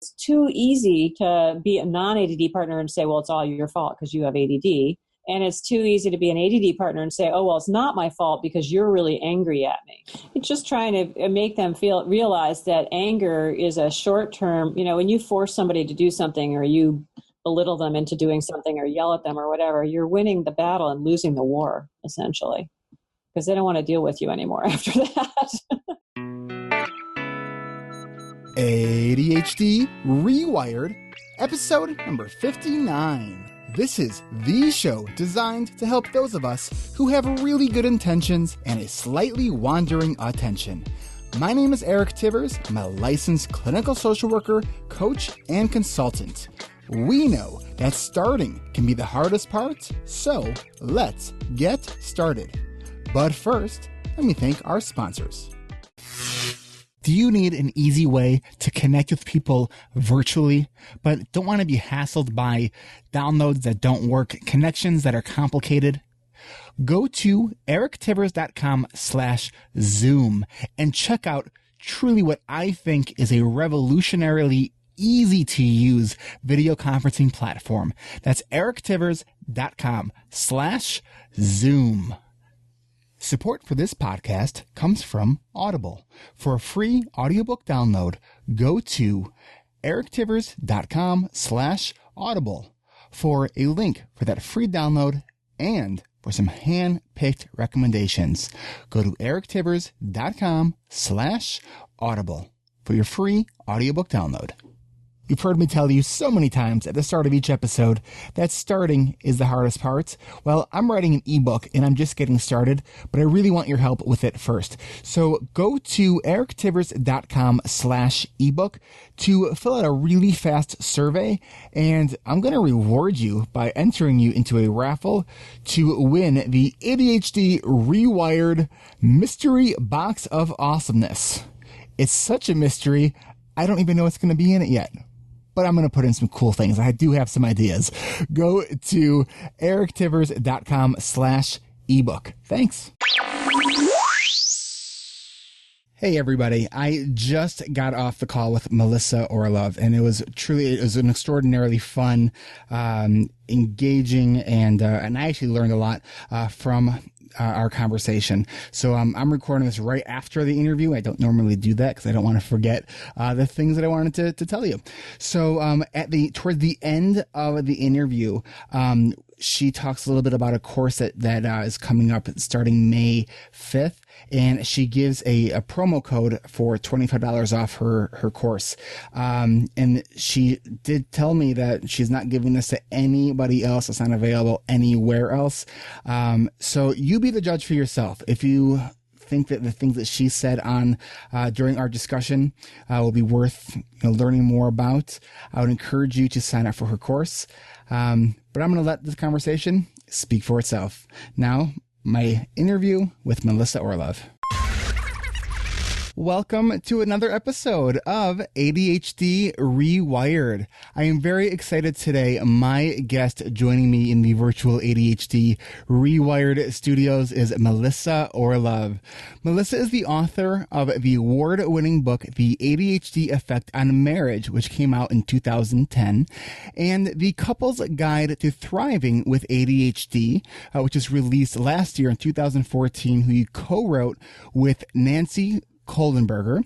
It's too easy to be a non-ADD partner and say, well, it's all your fault because you have ADD. And it's too easy to be an ADD partner and say, oh, well, it's not my fault because you're really angry at me. It's just trying to make them realize that anger is a short-term, when you force somebody to do something or you belittle them into doing something or yell at them or whatever, you're winning the battle and losing the war, essentially, because they don't want to deal with you anymore after that. ADHD Rewired, episode number 59. This is the show designed to help those of us who have really good intentions and a slightly wandering attention. My name is Eric Tivers. I'm a licensed clinical social worker, coach, and consultant. We know that starting can be the hardest part, so let's get started. But first, let me thank our sponsors. Do you need an easy way to connect with people virtually, but don't want to be hassled by downloads that don't work, connections that are complicated? Go to erictivers.com/Zoom and check out truly what I think is a revolutionarily easy to use video conferencing platform. That's erictivers.com/Zoom. Support for this podcast comes from Audible. For a free audiobook download, go to erictivers.com/Audible for a link for that free download and for some hand-picked recommendations. Go to erictivers.com/Audible for your free audiobook download. You've heard me tell you so many times at the start of each episode that starting is the hardest part. Well, I'm writing an ebook and I'm just getting started, but I really want your help with it first. So go to erictivers.com/ebook to fill out a really fast survey, and I'm going to reward you by entering you into a raffle to win the ADHD Rewired Mystery Box of Awesomeness. It's such a mystery, I don't even know what's going to be in it yet. But I'm going to put in some cool things. I do have some ideas. Go to erictivers.com/ebook. Thanks. Hey, everybody. I just got off the call with Melissa Orlov, and it was an extraordinarily fun, engaging, and I actually learned a lot from our conversation. So I'm recording this right after the interview. I don't normally do that because I don't want to forget the things that I wanted to tell you. So toward the end of the interview, she talks a little bit about a course that is coming up starting May 5th. And she gives a promo code for $25 off her course. And she did tell me that she's not giving this to anybody else. It's not available anywhere else. So you be the judge for yourself. If you think that the things that she said during our discussion will be worth learning more about, I would encourage you to sign up for her course. But I'm going to let this conversation speak for itself. Now, my interview with Melissa Orlov. Welcome to another episode of ADHD Rewired. I am very excited today. My guest joining me in the virtual ADHD Rewired studios is Melissa Orlov. Melissa is the author of the award-winning book, The ADHD Effect on Marriage, which came out in 2010, and The Couple's Guide to Thriving with ADHD, which was released last year in 2014, who you co-wrote with Nancy Koldenberger.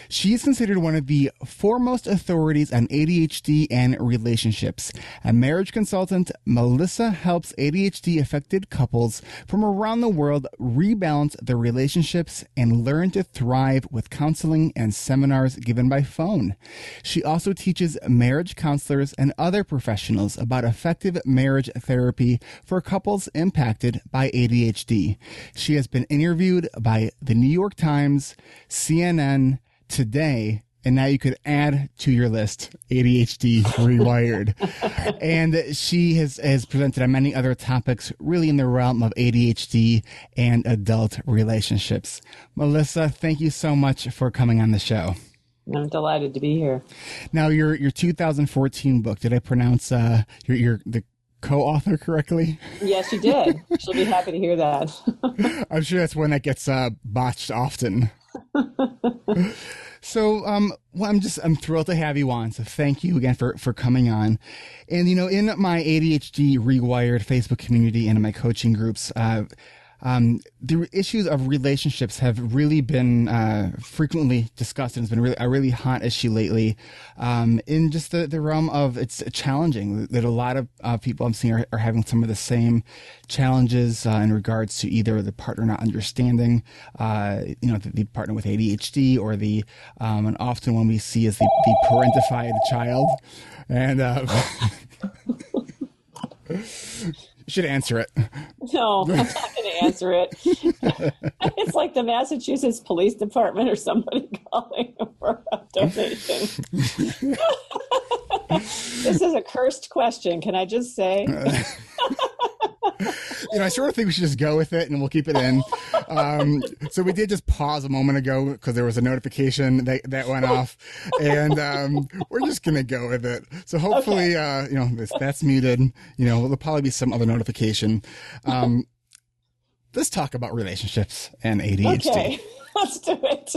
She is considered one of the foremost authorities on ADHD and relationships. A marriage consultant, Melissa helps ADHD-affected couples from around the world rebalance their relationships and learn to thrive with counseling and seminars given by phone. She also teaches marriage counselors and other professionals about effective marriage therapy for couples impacted by ADHD. She has been interviewed by the New York Times, CNN, Today, and now you could add to your list ADHD Rewired. And she has presented on many other topics really in the realm of ADHD and adult relationships. Melissa, thank you so much for coming on the show. I'm delighted to be here. Now, your 2014 book, did I pronounce the co-author correctly? Yes, you did. She'll be happy to hear that. I'm sure that's one that gets botched often. So, well, I'm thrilled to have you on. So thank you again for coming on. And, in my ADHD Rewired Facebook community and in my coaching groups, the issues of relationships have really been frequently discussed, and it's been a really hot issue lately. In just the realm of it's challenging that a lot of people I'm seeing are having some of the same challenges in regards to either the partner not understanding, the partner with ADHD, or and often one we see is the parentified child, and. Should answer it. No, I'm not going to answer it. It's like the Massachusetts Police Department or somebody calling for a donation. This is a cursed question. Can I just say? I sort of think we should just go with it and we'll keep it in. So we did just pause a moment ago because there was a notification that went off, and we're just going to go with it. So hopefully, that's muted. There'll probably be some other notification. Let's talk about relationships and ADHD. Okay, let's do it.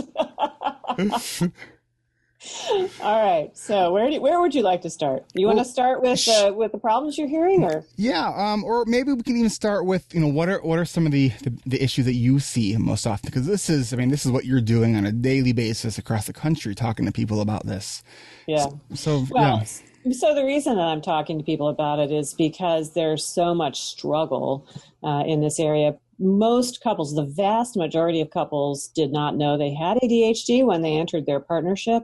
All right. So where would you like to start? You want to start with the problems you're hearing, or? Yeah. Or maybe we can even start with, what are some of the issues that you see most often? Because this is what you're doing on a daily basis across the country, talking to people about this. Yeah. So the reason that I'm talking to people about it is because there's so much struggle in this area. Most couples, the vast majority of couples, did not know they had ADHD when they entered their partnership.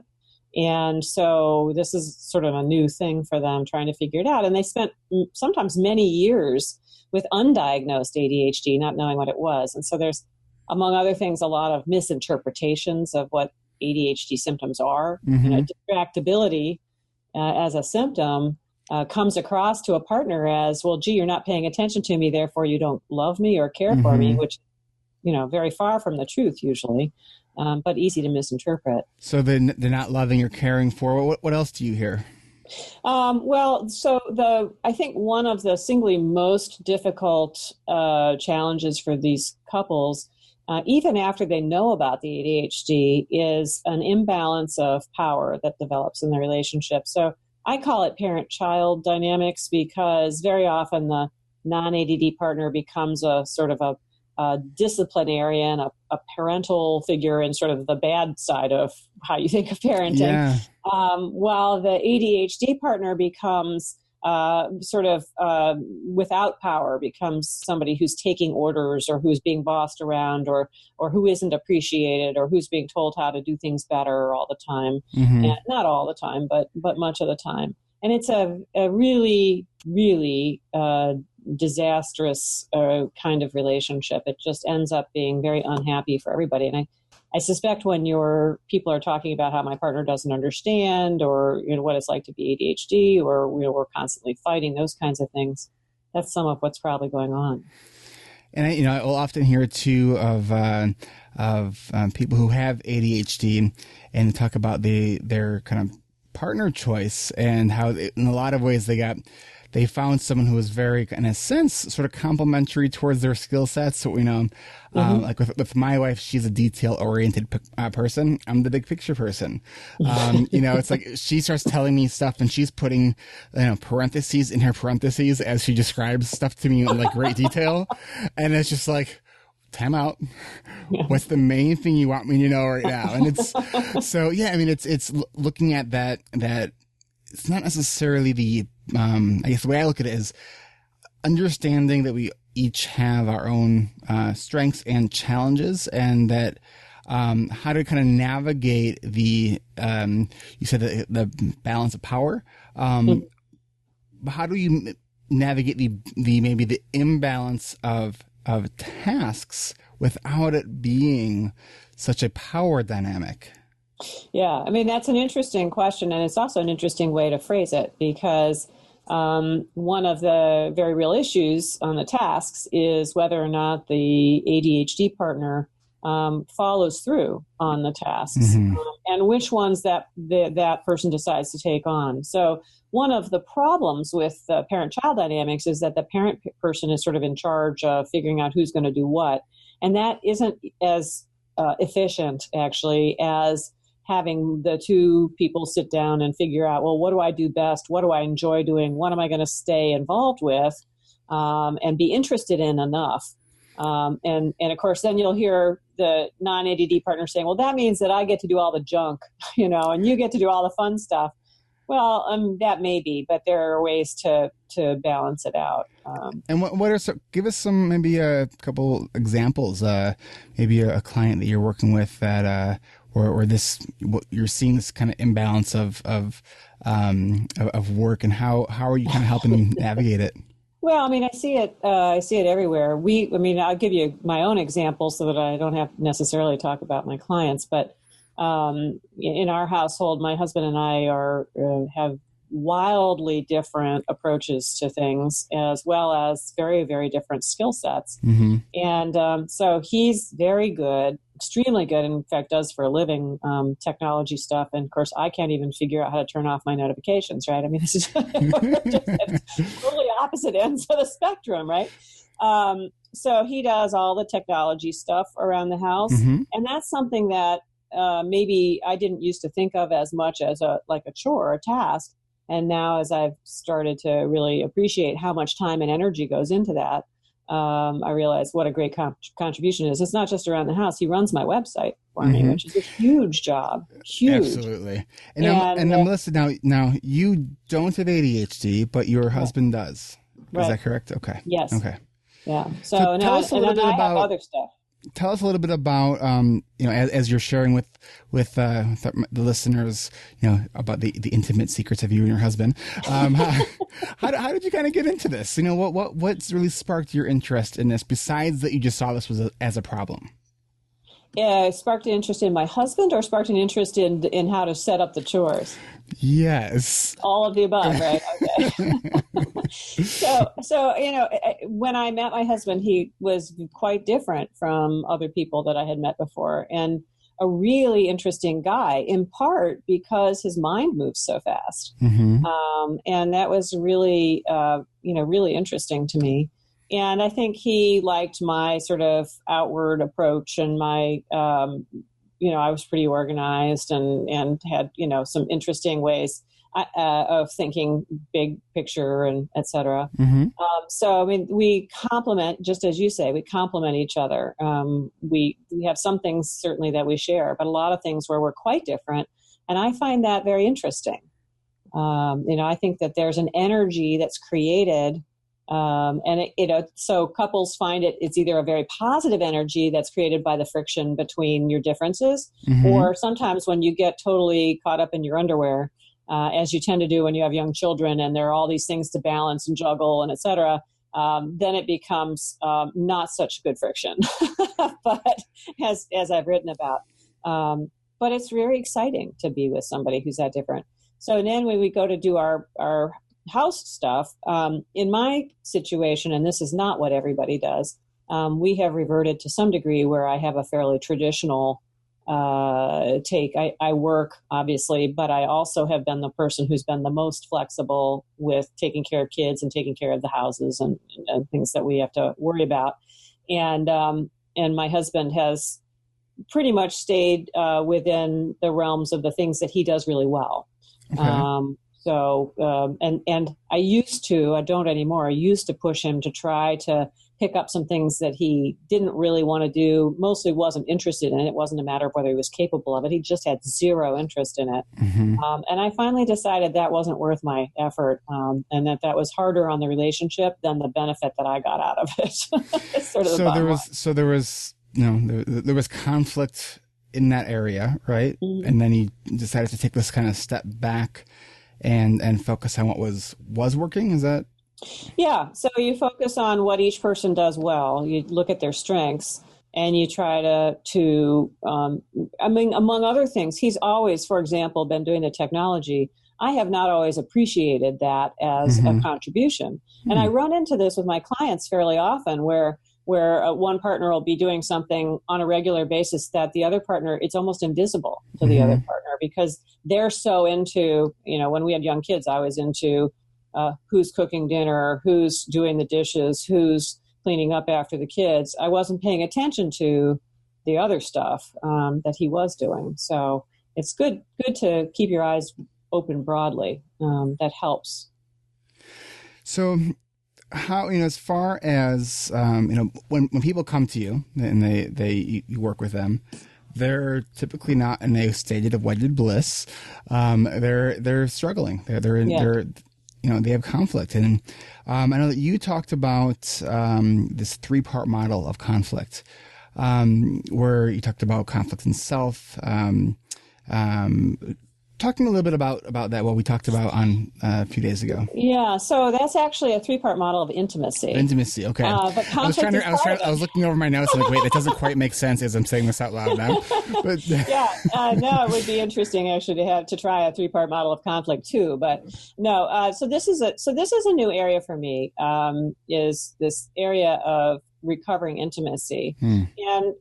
And so this is sort of a new thing for them, trying to figure it out. And they spent sometimes many years with undiagnosed ADHD, not knowing what it was. And so there's, among other things, a lot of misinterpretations of what ADHD symptoms are. Mm-hmm. Distractibility as a symptom comes across to a partner as, well, gee, you're not paying attention to me, therefore you don't love me or care for me, which, very far from the truth usually. But easy to misinterpret. So they're not loving or caring for. What else do you hear? I think one of the singly most difficult challenges for these couples, even after they know about the ADHD, is an imbalance of power that develops in the relationship. So I call it parent-child dynamics, because very often the non-ADD partner becomes a sort of a disciplinarian, a parental figure in sort of the bad side of how you think of parenting, while the ADHD partner becomes without power, becomes somebody who's taking orders, or who's being bossed around, or who isn't appreciated, or who's being told how to do things better all the time. And not all the time, but much of the time. And it's a really, really disastrous kind of relationship. It just ends up being very unhappy for everybody. And I suspect when your people are talking about how my partner doesn't understand, or what it's like to be ADHD, or we're constantly fighting, those kinds of things, that's some of what's probably going on. And I will often hear too of people who have ADHD and talk about their kind of partner choice, and how in a lot of ways they found someone who was very, in a sense, sort of complementary towards their skill sets. So, like with my wife, she's a detail-oriented person. I'm the big picture person. It's like she starts telling me stuff, and she's putting, parentheses in her parentheses as she describes stuff to me in like great detail. And it's just like, time out. What's the main thing you want me to know right now? And it's it's looking at that it's not necessarily the I guess the way I look at it is understanding that we each have our own strengths and challenges, and that how to kind of navigate the you said the balance of power. How do you navigate the maybe the imbalance of tasks without it being such a power dynamic? Yeah, that's an interesting question, and it's also an interesting way to phrase it, because one of the very real issues on the tasks is whether or not the ADHD partner follows through on the tasks, and which ones that person decides to take on. So one of the problems with parent-child dynamics is that the parent person is sort of in charge of figuring out who's going to do what, and that isn't as efficient, actually, as having the two people sit down and figure out, well, what do I do best? What do I enjoy doing? What am I going to stay involved with and be interested in enough? And of course, then you'll hear the non-ADD partner saying, well, that means that I get to do all the junk, and you get to do all the fun stuff. Well, that may be, but there are ways to balance it out. And what are give us some, maybe a couple examples, maybe a client that you're working with that, or this, what you're seeing, this kind of imbalance of work, and how are you kind of helping them navigate it? Well, I mean, I see it everywhere. I'll give you my own example so that I don't have to necessarily talk about my clients, but in our household, my husband and I have wildly different approaches to things, as well as very, very different skill sets. Mm-hmm. And so he's very good, extremely good, in fact, does for a living technology stuff. And of course, I can't even figure out how to turn off my notifications, right? I mean, this is just totally opposite ends of the spectrum, right? So he does all the technology stuff around the house. Mm-hmm. And that's something that maybe I didn't used to think of as much as a chore, a task. And now, as I've started to really appreciate how much time and energy goes into that, I realize what a great contribution it is. It's not just around the house. He runs my website for me, which is a huge job. Huge. Absolutely. And Melissa, now you don't have ADHD, but your husband does. Right. Is that correct? Okay. Yes. Okay. Yeah. So now, and then I have other stuff. Tell us a little bit about, as you're sharing with the listeners, about the intimate secrets of you and your husband. How did you kind of get into this? What's really sparked your interest in this, besides that you just saw this as a problem? Sparked an interest in my husband, or sparked an interest in how to set up the chores? Yes. All of the above, right? Okay. So when I met my husband, he was quite different from other people that I had met before, and a really interesting guy, in part because his mind moves so fast. Mm-hmm. And that was really, really interesting to me. And I think he liked my sort of outward approach, and my, I was pretty organized and had, some interesting ways of thinking big picture and et cetera. Mm-hmm. So, I mean, we complement, just as you say, we complement each other. We have some things certainly that we share, but a lot of things where we're quite different. And I find that very interesting. I think that there's an energy that's created. So couples find it's either a very positive energy that's created by the friction between your differences, mm-hmm. or sometimes when you get totally caught up in your underwear, as you tend to do when you have young children and there are all these things to balance and juggle and et cetera, then it becomes not such good friction, but as I've written about. But it's very exciting to be with somebody who's that different. So then when we go to do our house stuff, in my situation, and this is not what everybody does, we have reverted to some degree where I have a fairly traditional take. I work, obviously, but I also have been the person who's been the most flexible with taking care of kids and taking care of the houses and things that we have to worry about. And my husband has pretty much stayed within the realms of the things that he does really well. Okay. And I don't anymore. I used to push him to try to pick up some things that he didn't really want to do, mostly wasn't interested in. It wasn't a matter of whether he was capable of it. He just had zero interest in it. Mm-hmm. And I finally decided that wasn't worth my effort, and that was harder on the relationship than the benefit that I got out of it. Sort of there was conflict in that area, right? Mm-hmm. And then he decided to take this kind of step back and focus on what was working. Is that? Yeah. So you focus on what each person does well. You look at their strengths and you try to among other things, he's always, for example, been doing the technology. I have not always appreciated that as mm-hmm. a contribution. Mm-hmm. And I run into this with my clients fairly often where one partner will be doing something on a regular basis that the other partner, it's almost invisible to the mm-hmm. other partner because they're so into, when we had young kids, I was into who's cooking dinner, who's doing the dishes, who's cleaning up after the kids. I wasn't paying attention to the other stuff that he was doing. So it's good to keep your eyes open broadly. That helps. So how, as far as, when people come to you and you work with them, they're typically not in a state of wedded bliss. They're struggling. They have conflict. And I know that you talked about this 3-part model of conflict, where you talked about conflict in self, talking a little bit about that, what we talked about on a few days ago. Yeah, so that's actually a 3-part model of intimacy. Intimacy, okay. But I was looking over my notes and wait, that doesn't quite make sense as I'm saying this out loud now. But no, it would be interesting actually to try a 3-part model of conflict too. But no, so this is a new area for me. Is this area of recovering intimacy. And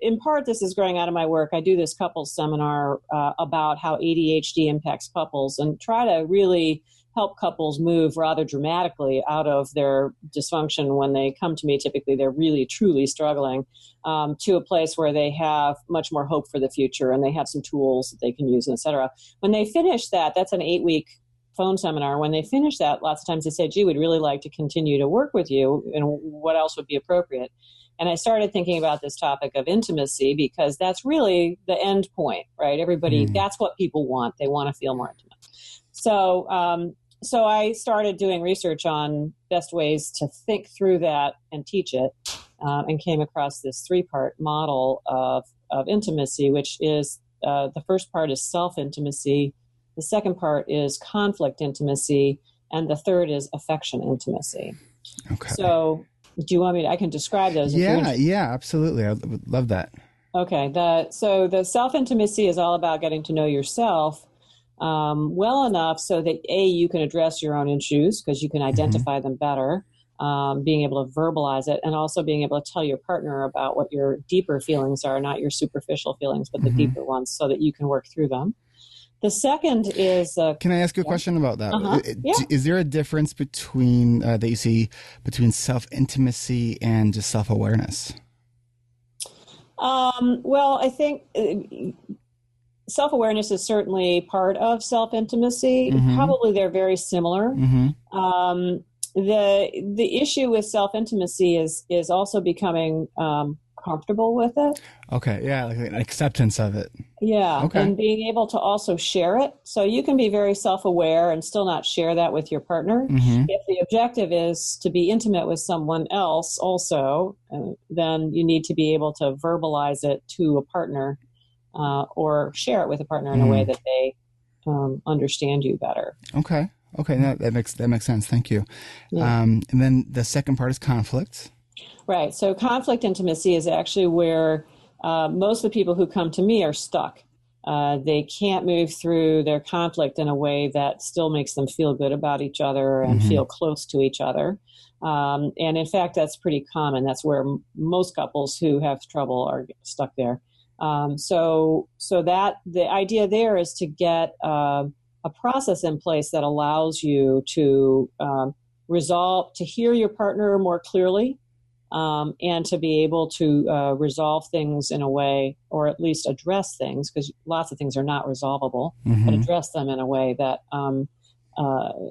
in part, this is growing out of my work. I do this couples seminar about how ADHD impacts couples and try to really help couples move rather dramatically out of their dysfunction when they come to me. Typically, they're really, truly struggling to a place where they have much more hope for the future and they have some tools that they can use, et cetera. When they finish that's an 8-week phone seminar. When they finish that, lots of times they say, gee, we'd really like to continue to work with you, and what else would be appropriate? And I started thinking about this topic of intimacy because that's really the end point, right? Everybody, that's what people want. They want to feel more intimate. So I started doing research on best ways to think through that and teach it, and came across this 3-part model of intimacy, which is the first part is self-intimacy. The second part is conflict intimacy, and the third is affection intimacy. Okay. So do you want me I can describe those? Yeah, absolutely. I would love that. Okay. So the self-intimacy is all about getting to know yourself well enough so that, A, you can address your own issues because you can identify them better, being able to verbalize it, and also being able to tell your partner about what your deeper feelings are, not your superficial feelings, but the deeper ones, so that you can work through them. The second is... Can I ask you a question about that? Yeah. Is there a difference between that you see between self-intimacy and just self-awareness? Well, I think self-awareness is certainly part of self-intimacy. Probably they're very similar. The issue with self-intimacy is also becoming comfortable with it. Okay, yeah, like an acceptance of it. Yeah, okay. And being able to also share it. So you can be very self-aware and still not share that with your partner. If the objective is to be intimate with someone else also, then you need to be able to verbalize it to a partner or share it with a partner in a way that they understand you better. Okay, that makes sense. Thank you. Yeah. And then the second part is conflict. Right. So conflict intimacy is actually where most of the people who come to me are stuck. They can't move through their conflict in a way that still makes them feel good about each other and feel close to each other. And in fact, that's pretty common. That's where most couples who have trouble are stuck there. So that the idea there is to get a process in place that allows you to to hear your partner more clearly. And to be able to resolve things in a way, or at least address things, because lots of things are not resolvable, but address them in a way that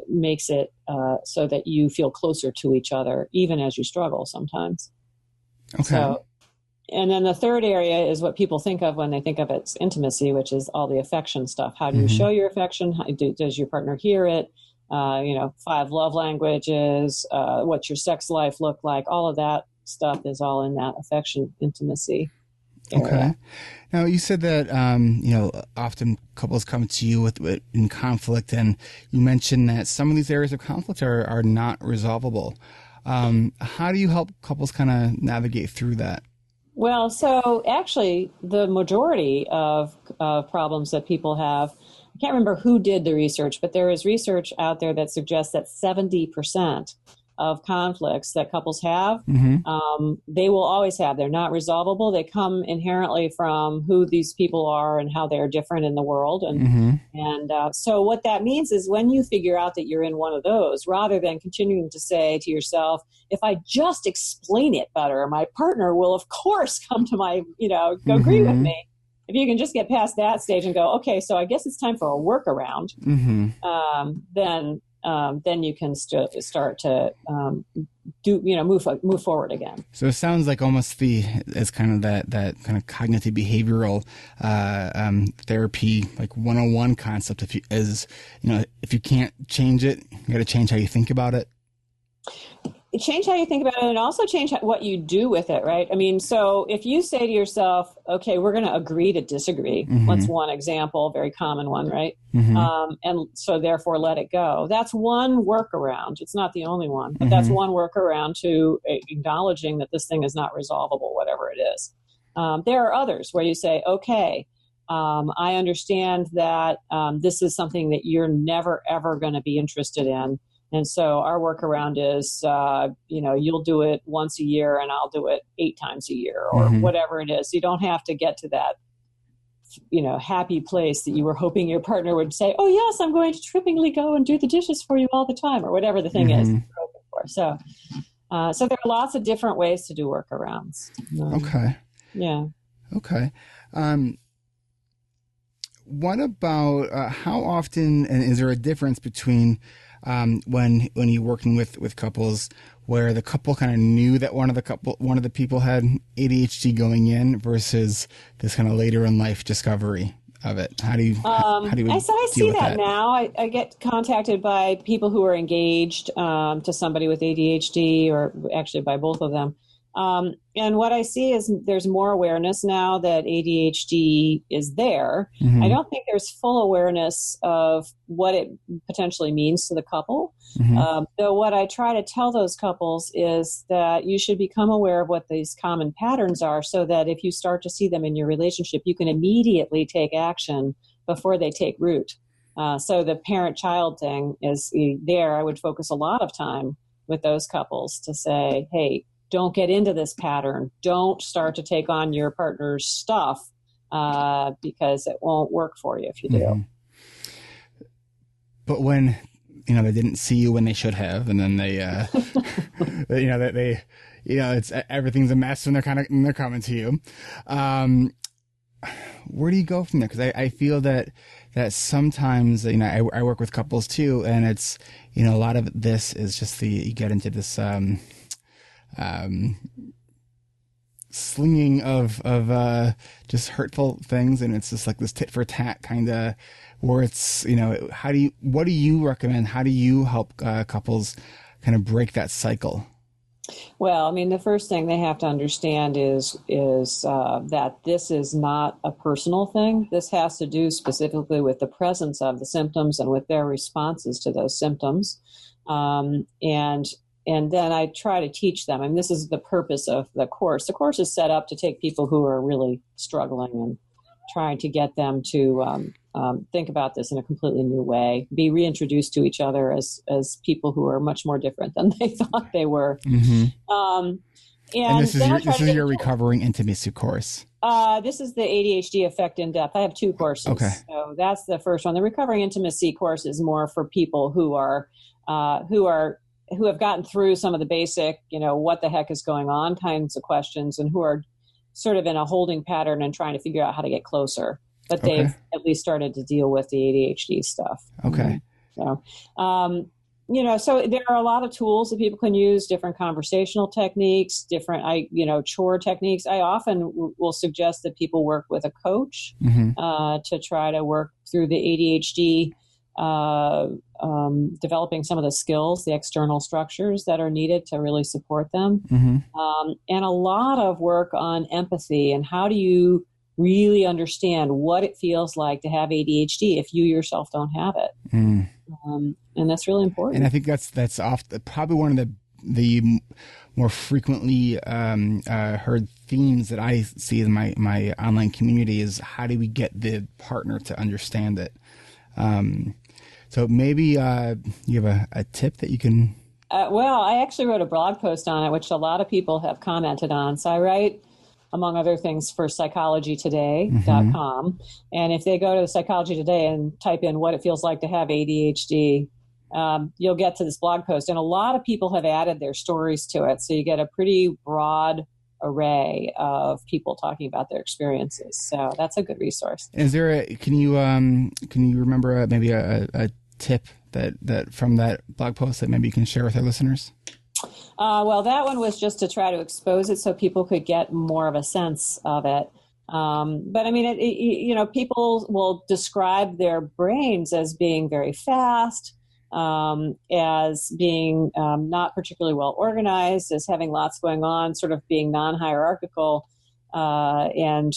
makes it so that you feel closer to each other, even as you struggle sometimes. Okay. So, and then the third area is what people think of when they think of it as intimacy, which is all the affection stuff. How do you show your affection? Does your partner hear it? 5 love languages, what's your sex life look like? All of that stuff is all in that affection intimacy area. Okay. Now, you said that, often couples come to you in conflict, and you mentioned that some of these areas of conflict are not resolvable. How do you help couples kind of navigate through that? Well, so actually the majority of problems that people have, I can't remember who did the research, but there is research out there that suggests that 70% of conflicts that couples have, they will always have. They're not resolvable. They come inherently from who these people are and how they're different in the world. And so what that means is when you figure out that you're in one of those, rather than continuing to say to yourself, if I just explain it better, my partner will, of course, come to my, agree with me. if you can just get past that stage and go, okay, so I guess it's time for a workaround, then you can start to move forward again. So it sounds like almost as kind of that kind of cognitive behavioral therapy, like 101 concept. If you can't change it, you got to change how you think about it. Change how you think about it, and also change what you do with it, right? I mean, so if you say to yourself, okay, we're going to agree to disagree. That's one example, very common one, right? And so therefore let it go. That's one workaround. It's not the only one, but that's one workaround to acknowledging that this thing is not resolvable, whatever it is. There are others where you say, okay, I understand that this is something that you're never, ever going to be interested in. And so our workaround is, you'll do it once a year and I'll do it 8 times a year or whatever it is. You don't have to get to that, happy place that you were hoping your partner would say, oh, yes, I'm going to trippingly go and do the dishes for you all the time, or whatever the thing is that you're hoping for. So there are lots of different ways to do workarounds. Okay. Yeah. Okay. What about how often, and is there a difference between when you're working with couples where the couple kind of knew that one of the people had ADHD going in versus this kind of later in life discovery of it? How do you I see that now. I get contacted by people who are engaged to somebody with ADHD, or actually by both of them. And what I see is there's more awareness now that ADHD is there. I don't think there's full awareness of what it potentially means to the couple. Though what I try to tell those couples is that you should become aware of what these common patterns are, so that if you start to see them in your relationship, you can immediately take action before they take root. So the parent-child thing is there. I would focus a lot of time with those couples to say, hey, don't get into this pattern. Don't start to take on your partner's stuff because it won't work for you if you do. But when, they didn't see you when they should have, and then they, it's everything's a mess when they're coming to you. Where do you go from there? Because I feel that sometimes, I work with couples too, and it's, a lot of this is just you get into this, slinging of just hurtful things, and it's just like this tit for tat kind of, where it's, what do you recommend? How do you help couples kind of break that cycle? Well, I mean, the first thing they have to understand is that this is not a personal thing. This has to do specifically with the presence of the symptoms and with their responses to those symptoms. And then I try to teach them, and this is the purpose of the course. The course is set up to take people who are really struggling and trying to get them to think about this in a completely new way, be reintroduced to each other as people who are much more different than they thought they were. And this is your recovering intimacy course. This is the ADHD Effect in Depth. I have 2 courses. Okay. So that's the first one. The recovering intimacy course is more for people who have gotten through some of the basic, what the heck is going on kinds of questions, and who are sort of in a holding pattern and trying to figure out how to get closer. But they've at least started to deal with the ADHD stuff. Okay. So, so there are a lot of tools that people can use, different conversational techniques, different, chore techniques. I often will suggest that people work with a coach to try to work through the ADHD, developing some of the skills, the external structures that are needed to really support them. And a lot of work on empathy and how do you really understand what it feels like to have ADHD if you yourself don't have it. And that's really important. And I think that's probably one of the more frequently heard themes that I see in my online community is how do we get the partner to understand it? So maybe you have a tip that you can... Well, I actually wrote a blog post on it, which a lot of people have commented on. So I write, among other things, for psychologytoday.com. And if they go to Psychology Today and type in what it feels like to have ADHD, you'll get to this blog post. And a lot of people have added their stories to it. So you get a pretty broad array of people talking about their experiences. So that's a good resource. Is there can you remember maybe a tip that from that blog post that maybe you can share with our listeners? Well, that one was just to try to expose it so people could get more of a sense of it. But I mean, people will describe their brains as being very fast, as being not particularly well organized, as having lots going on, sort of being non-hierarchical, and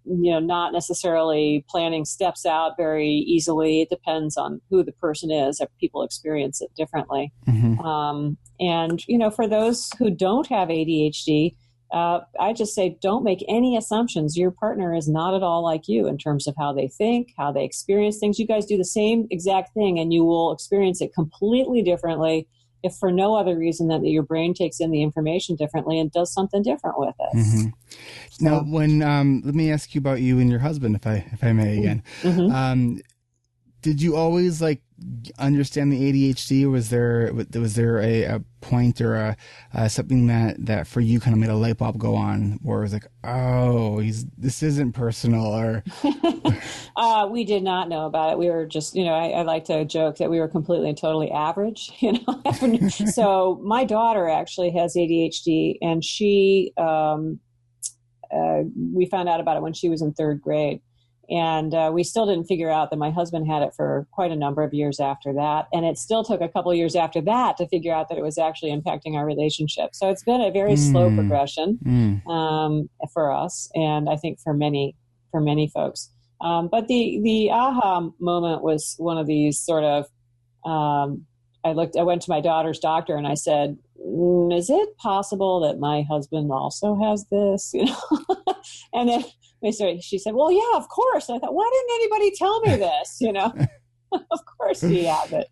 not necessarily planning steps out very easily. It depends on who the person is. People experience it differently. Mm-hmm. And for those who don't have ADHD, I just say don't make any assumptions. Your partner is not at all like you in terms of how they think, how they experience things. You guys do the same exact thing, and you will experience it completely differently, if for no other reason than that your brain takes in the information differently and does something different with it. Mm-hmm. So, now, when let me ask you about you and your husband, if I may again. Mm-hmm. Did you always understand the ADHD, or was there a point or something that for you kind of made a light bulb go on, where it was like, oh, this isn't personal, or? We did not know about it. We were just, I like to joke that we were completely and totally average, So my daughter actually has ADHD, and she, we found out about it when she was in third grade. And we still didn't figure out that my husband had it for quite a number of years after that. And it still took a couple of years after that to figure out that it was actually impacting our relationship. So it's been a very slow progression for us, and I think for many folks. But the aha moment was one of these sort of, I went to my daughter's doctor and I said, is it possible that my husband also has this? And then she said, well, yeah, of course. And I thought, why didn't anybody tell me this? Of course he has it.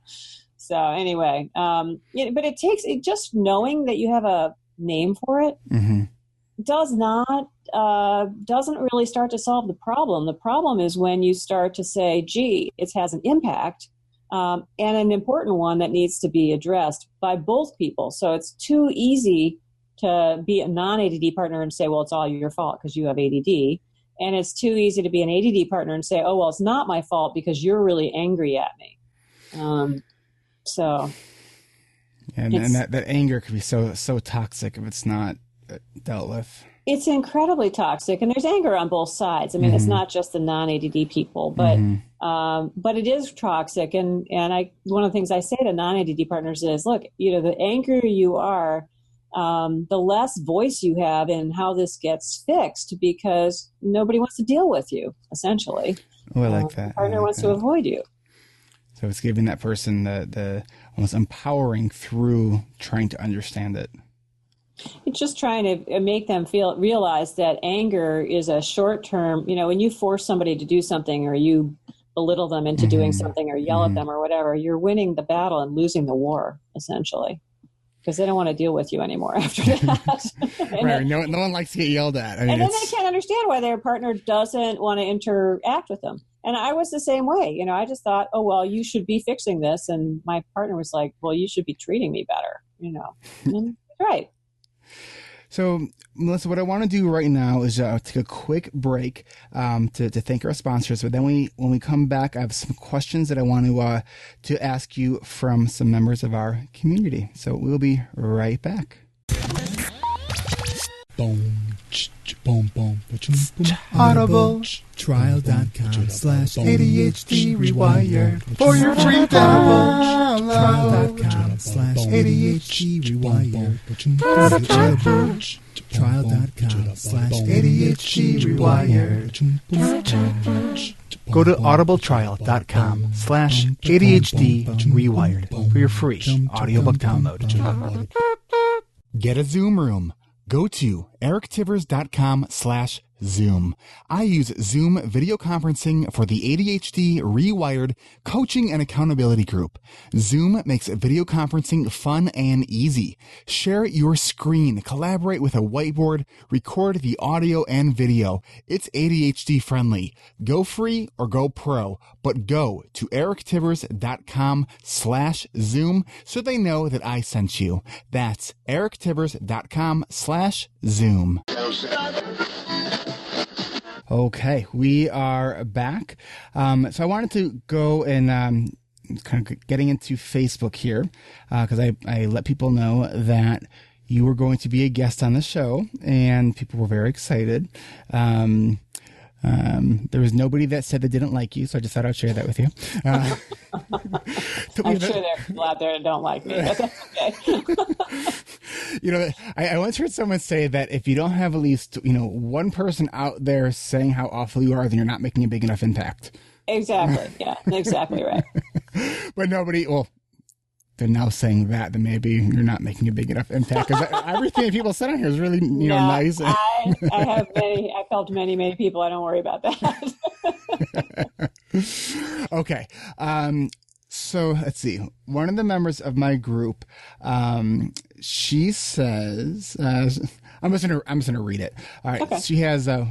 So anyway, but it takes just knowing that you have a name for it mm-hmm. Doesn't really start to solve the problem. The problem is when you start to say, gee, it has an impact, and an important one that needs to be addressed by both people. So it's too easy to be a non-ADD partner and say, well, it's all your fault because you have ADD. And it's too easy to be an ADD partner and say, oh, well, it's not my fault because you're really angry at me. So. And that anger can be so toxic if it's not dealt with. It's incredibly toxic, and there's anger on both sides. I mean, mm-hmm. It's not just the non-ADD people, but mm-hmm. But it is toxic. And one of the things I say to non-ADD partners is, look, the angrier you are, the less voice you have in how this gets fixed, because nobody wants to deal with you, essentially. Oh, I like that. The partner wants to avoid you. So it's giving that person the almost empowering through trying to understand it. It's just trying to make them realize that anger is a short-term, when you force somebody to do something, or you belittle them into mm-hmm. doing something, or yell mm-hmm. at them or whatever, you're winning the battle and losing the war, essentially. Because they don't want to deal with you anymore after that. Right. No one likes to get yelled at. And then they can't understand why their partner doesn't want to interact with them. And I was the same way. I just thought, oh, well, you should be fixing this. And my partner was like, well, you should be treating me better, And, right. So, Melissa, what I want to do right now is take a quick break to thank our sponsors. But then when we come back, I have some questions that I want to ask you from some members of our community. So we'll be right back. AudibleTrial.com/ADHD Rewired for your free download. Trial.com/ADHD Rewired. Trial.com/ADHD Rewired. Go to audibletrial.com/ADHD Rewired for your free audiobook download. Get a Zoom room. Go to erictivers.com/ Zoom. I use Zoom video conferencing for the ADHD Rewired coaching and accountability group. Zoom makes video conferencing fun and easy. Share your screen, collaborate with a whiteboard, record the audio and video. It's ADHD friendly. Go free or go pro, but go to erictivers.com/Zoom so they know that I sent you. That's erictivers.com/Zoom. Okay, we are back. So I wanted to go and kind of getting into Facebook here because I let people know that you were going to be a guest on the show, and people were very excited. There was nobody that said they didn't like you, so I just thought I'd share that with you. I'm sure there are people out there that don't like me, but that's okay. I once heard someone say that if you don't have at least, one person out there saying how awful you are, then you're not making a big enough impact. Exactly. Yeah, exactly right. But nobody, they're now saying that, then maybe you're not making a big enough impact. Because everything people said on here is really, nice. I've helped many people. I don't worry about that. Okay. So let's see. One of the members of my group, she says, I'm just gonna read it. All right. Okay. She has a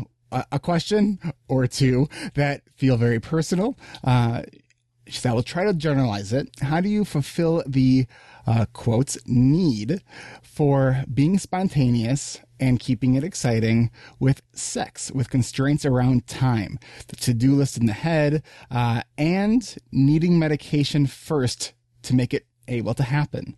question or two that feel very personal. She said, I will try to generalize it. How do you fulfill the, quotes, need for being spontaneous and keeping it exciting with sex, with constraints around time, the to-do list in the head, and needing medication first to make it able to happen?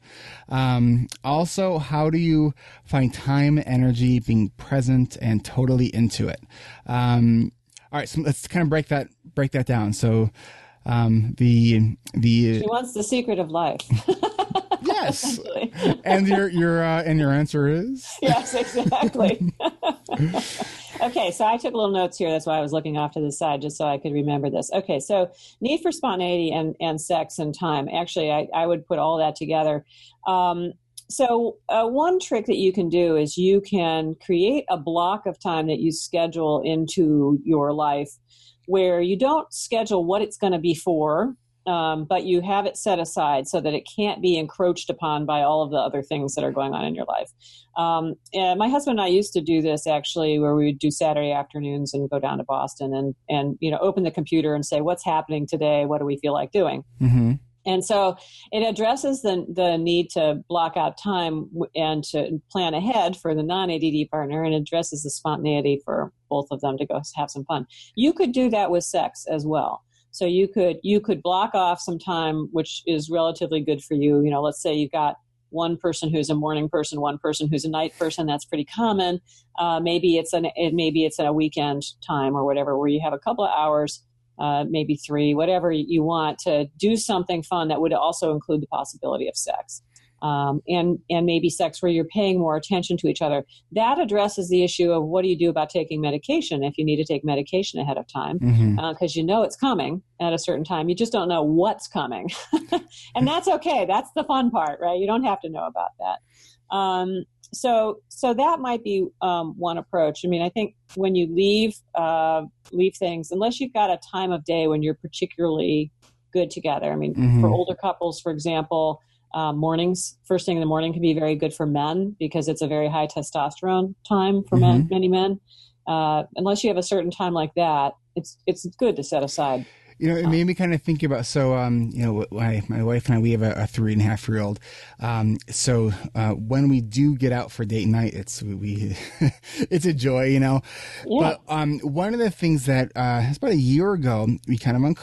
Also, how do you find time, energy, being present, and totally into it? All right, so let's kind of break that down. So, she wants the secret of life. Yes. And your answer is? Yes, exactly. Okay, so I took little notes here. That's why I was looking off to the side, just so I could remember this. Okay, so need for spontaneity and sex and time. Actually, I would put all that together. So one trick that you can do is you can create a block of time that you schedule into your life where you don't schedule what it's going to be for, but you have it set aside so that it can't be encroached upon by all of the other things that are going on in your life. And my husband and I used to do this actually, where we would do Saturday afternoons and go down to Boston and open the computer and say, what's happening today? What do we feel like doing? Mm-hmm. And so it addresses the need to block out time and to plan ahead for the non-ADD partner, and addresses the spontaneity for both of them to go have some fun. You could do that with sex as well. So you could block off some time, which is relatively good for you. Let's say you've got one person who's a morning person, one person who's a night person. That's pretty common. Maybe it's a weekend time or whatever, where you have a couple of hours, maybe 3, whatever you want, to do something fun that would also include the possibility of sex. And maybe sex where you're paying more attention to each other. That addresses the issue of what do you do about taking medication if you need to take medication ahead of time, because it's coming at a certain time. You just don't know what's coming. And that's okay. That's the fun part, right? You don't have to know about that. So that might be one approach. I mean, I think when you leave things, unless you've got a time of day when you're particularly good together. I mean, for older couples, for example, mornings, first thing in the morning can be very good for men because it's a very high testosterone time for many men. Unless you have a certain time like that, it's good to set aside. It made me kind of think about, my wife and I, we have a 3.5-year-old. So when we do get out for date night, it's a joy, Yeah. But one of the things that it's about a year ago, we kind of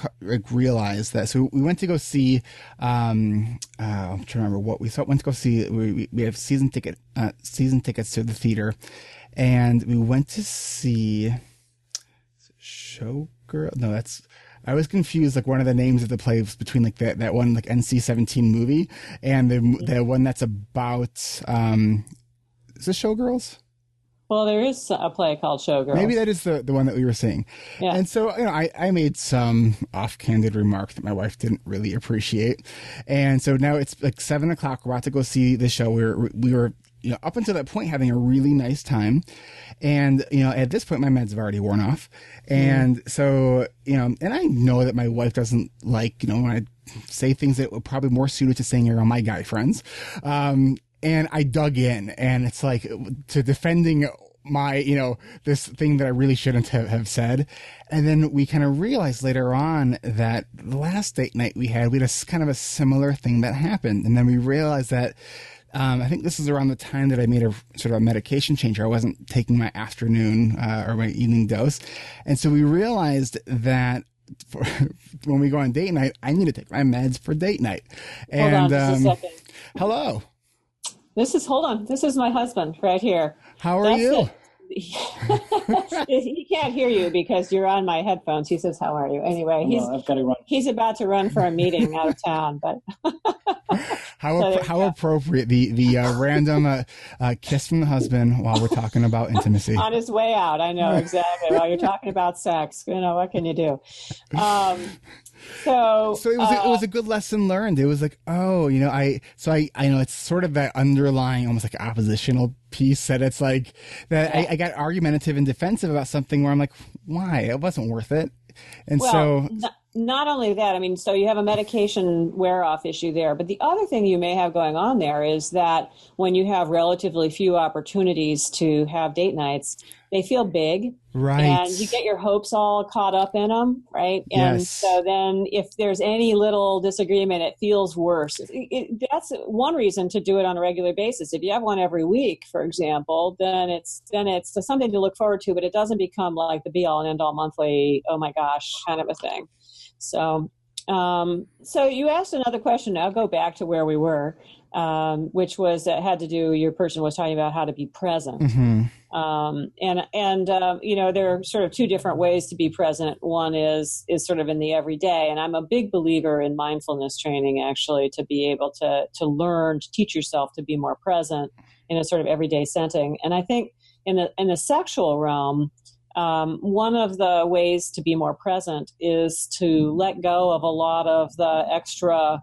realized that. So we went to go see, I'm trying to remember what we went to go see. We have season tickets to the theater, and we went to see Showgirl. No, I was confused, like one of the names of the plays between like that one like NC-17 movie and the one that's about is it Showgirls? Well, there is a play called Showgirls. Maybe that is the one that we were seeing. Yeah. And so I made some off-candid remark that my wife didn't really appreciate, and so now it's like 7:00. We're about to go see the show. We were up until that point, having a really nice time. And, at this point, my meds have already worn off. And so, and I know that my wife doesn't like, when I say things that were probably more suited to saying around my guy friends. And I dug in, and it's like to defending my, this thing that I really shouldn't have said. And then we kind of realized later on that the last date night we had a kind of a similar thing that happened. And then we realized that, I think this is around the time that I made a sort of a medication change. I wasn't taking my afternoon, or my evening dose. And so we realized that when we go on date night, I need to take my meds for date night. And, hold on just a second. Hello. Hold on. This is my husband right here. How are you? He can't hear you because you're on my headphones. He says, "How are you?" Anyway, I've got to run. He's about to run for a meeting out of town, but how appropriate the random kiss from the husband while we're talking about intimacy on his way out. I know exactly. While you're talking about sex, what can you do? So it was a good lesson learned. It was like, I know it's sort of that underlying, almost like oppositional piece that it's like that. Yeah. I got argumentative and defensive about something where I'm like, why? It wasn't worth it. And not only that, so you have a medication wear-off issue there, but the other thing you may have going on there is that when you have relatively few opportunities to have date nights, they feel big, right? And you get your hopes all caught up in them, right? And so then if there's any little disagreement, it feels worse. That's one reason to do it on a regular basis. If you have one every week, for example, then it's something to look forward to, but it doesn't become like the be-all and end-all monthly, oh my gosh, kind of a thing. So you asked another question. I'll go back to where we were, which was had to do. Your person was talking about how to be present, there are sort of two different ways to be present. One is sort of in the everyday, and I'm a big believer in mindfulness training, actually, to be able to learn to teach yourself to be more present in a sort of everyday setting. And I think in the sexual realm, one of the ways to be more present is to let go of a lot of the extra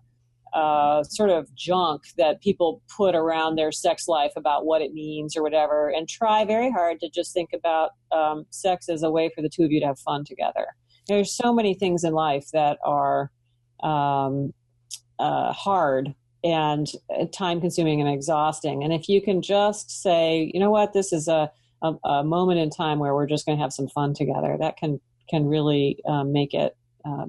sort of junk that people put around their sex life about what it means or whatever, and try very hard to just think about sex as a way for the two of you to have fun together. There's so many things in life that are hard and time-consuming and exhausting. And if you can just say, you know what, this is a moment in time where we're just going to have some fun together, that can really make it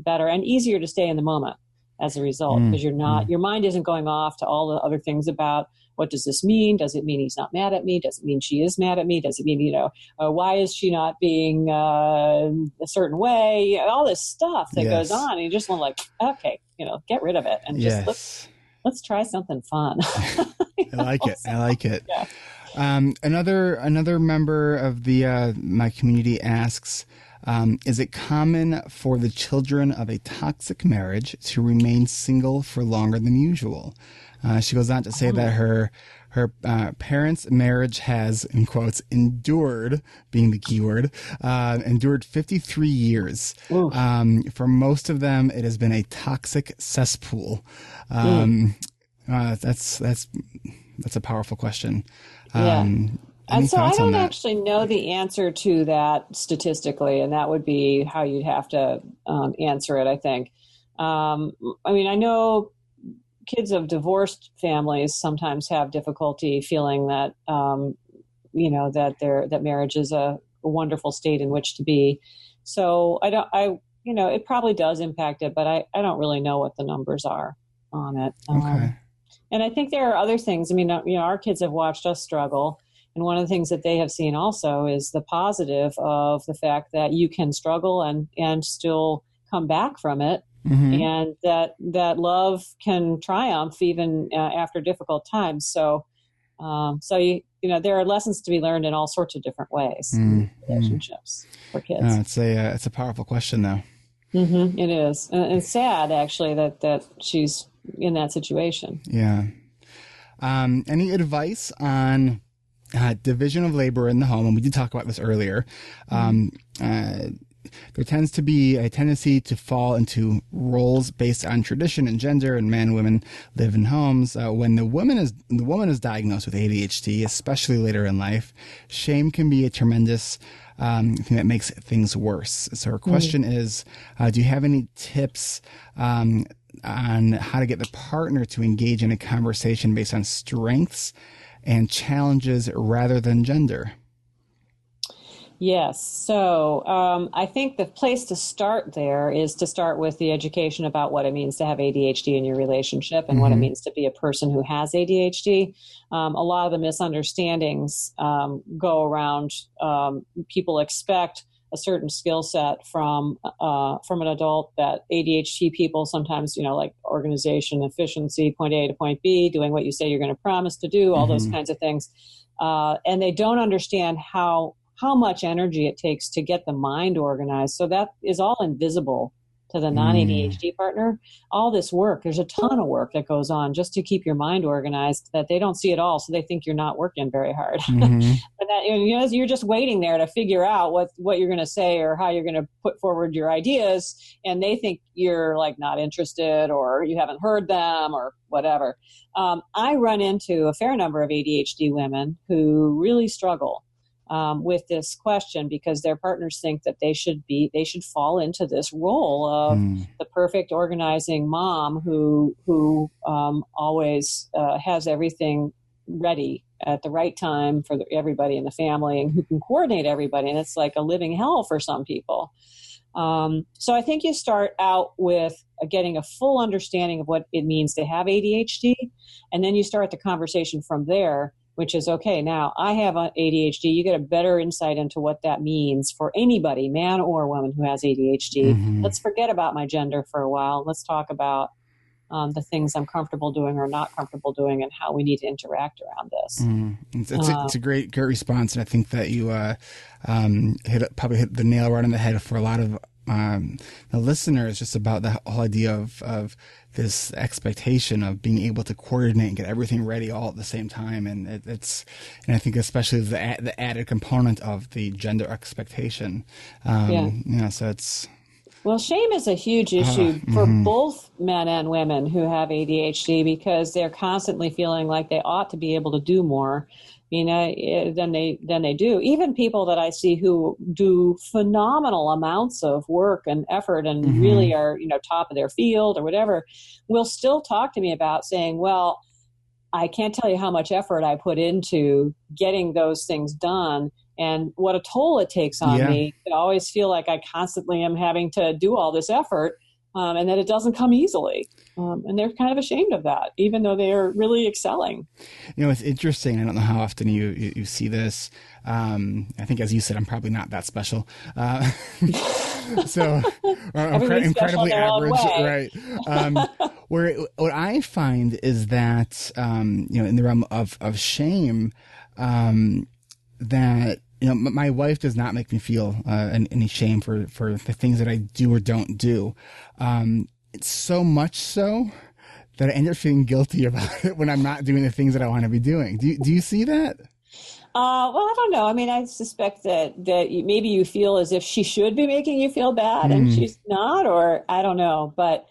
better and easier to stay in the moment as a result, because your mind isn't going off to all the other things about what does this mean? Does it mean he's not mad at me? Does it mean she is mad at me? Does it mean, why is she not being a certain way? All this stuff that goes on. And you just want okay, get rid of it and just let's try something fun. I like it. I like it. Yeah. Another member of the my community asks, is it common for the children of a toxic marriage to remain single for longer than usual? She goes on to say that her parents' marriage has, in quotes, endured, being the key word, endured 53 years. For most of them, it has been a toxic cesspool. That's a powerful question. And so I don't actually know the answer to that statistically, and that would be how you'd have to answer it, I think. I know kids of divorced families sometimes have difficulty feeling that, that marriage is a wonderful state in which to be. So it probably does impact it, but I don't really know what the numbers are on it. Okay. And I think there are other things. Our kids have watched us struggle. And one of the things that they have seen also is the positive of the fact that you can struggle and still come back from it. And that love can triumph even after difficult times. So there are lessons to be learned in all sorts of different ways in relationships for kids. It's a powerful question, though. It is. And it's sad, actually, that she's in that situation. Yeah. Any advice on division of labor in the home? And we did talk about this earlier. there tends to be a tendency to fall into roles based on tradition and gender, and men and women live in homes. When the woman is diagnosed with ADHD, especially later in life, shame can be a tremendous thing that makes things worse. So her question is, do you have any tips on how to get the partner to engage in a conversation based on strengths and challenges rather than gender? Yes. So I think the place to start there is to start with the education about what it means to have ADHD in your relationship and what it means to be a person who has ADHD. A lot of the misunderstandings go around. People expect a certain skill set from an adult that ADHD people sometimes, like organization, efficiency, point A to point B, doing what you say you're going to promise to do, all those kinds of things. And they don't understand how much energy it takes to get the mind organized. So that is all invisible to the non-ADHD partner. All this work, there's a ton of work that goes on just to keep your mind organized that they don't see at all. So they think you're not working very hard. But that, you're just waiting there to figure out what you're going to say or how you're going to put forward your ideas. And they think you're like not interested or you haven't heard them or whatever. I run into a fair number of ADHD women who really struggle with this question because their partners think that they should fall into this role of the perfect organizing mom who always has everything ready at the right time for everybody in the family and who can coordinate everybody. And it's like a living hell for some people. So I think you start out with getting a full understanding of what it means to have ADHD. And then you start the conversation from there, which is, okay, now I have ADHD. You get a better insight into what that means for anybody, man or woman who has ADHD. Let's forget about my gender for a while. Let's talk about the things I'm comfortable doing or not comfortable doing and how we need to interact around this. It's a great response. And I think that you probably hit the nail right on the head for a lot of the listeners, just about the whole idea of this expectation of being able to coordinate and get everything ready all at the same time. And and I think especially the added component of the gender expectation. So it's. Well, shame is a huge issue for both men and women who have ADHD because they're constantly feeling like they ought to be able to do more, than they do. Even people that I see who do phenomenal amounts of work and effort and really are, top of their field or whatever, will still talk to me about saying, well, I can't tell you how much effort I put into getting those things done and what a toll it takes on me. I always feel like I constantly am having to do all this effort and that it doesn't come easily. And they're kind of ashamed of that, even though they're really excelling. It's interesting. I don't know how often you see this. I think, as you said, I'm probably not that special. So incredibly average, right? What I find is that, in the realm of shame, that, my wife does not make me feel any shame for the things that I do or don't do. It's so much so that I end up feeling guilty about it when I'm not doing the things that I want to be doing. Do you see that? Well, I don't know. I mean, I suspect that maybe you feel as if she should be making you feel bad and she's not, or I don't know. But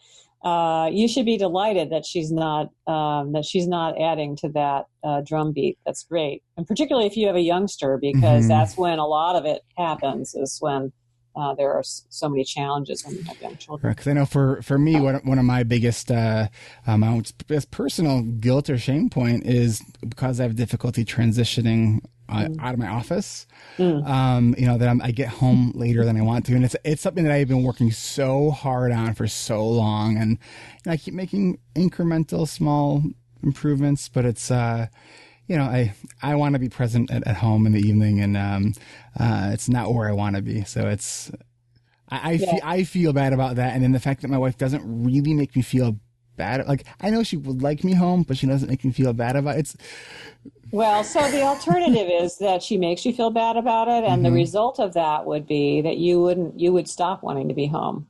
you should be delighted that she's not adding to that drumbeat. That's great, and particularly if you have a youngster, because that's when a lot of it happens. Is when there are so many challenges when you have young children. Because I know for me, one of my biggest personal guilt or shame point is because I have difficulty transitioning out of my office. That I get home later than I want to, and it's something that I've been working so hard on for so long, and I keep making incremental small improvements, but it's I want to be present at home in the evening, and it's not where I want to be. So it's I feel bad about that, and then the fact that my wife doesn't really make me feel bad. Like, I know she would like me home, but she doesn't make me feel bad about it. Well, so the alternative is that she makes you feel bad about it, and the result of that would be that you would stop wanting to be home.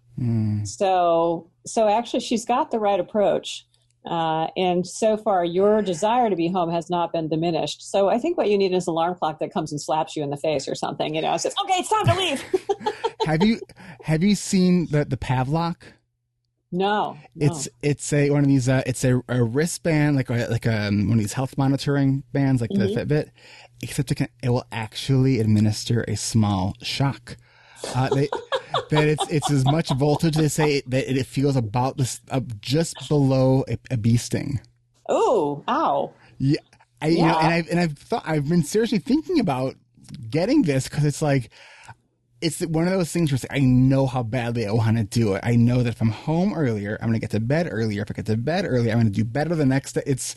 So actually, she's got the right approach. And so far, your desire to be home has not been diminished. So I think what you need is an alarm clock that comes and slaps you in the face or something. Says, "Okay, it's time to leave." Have you seen the Pavlok? No. It's a one of these. It's a wristband, like one of these health monitoring bands, like the Fitbit, except it will actually administer a small shock. That it's as much voltage. They say that it feels about this just below a bee sting. Oh, ow! Yeah, I've been seriously thinking about getting this because it's one of those things where I know how badly I want to do it. I know that if I'm home earlier, I'm going to get to bed earlier. If I get to bed earlier, I'm going to do better the next day. It's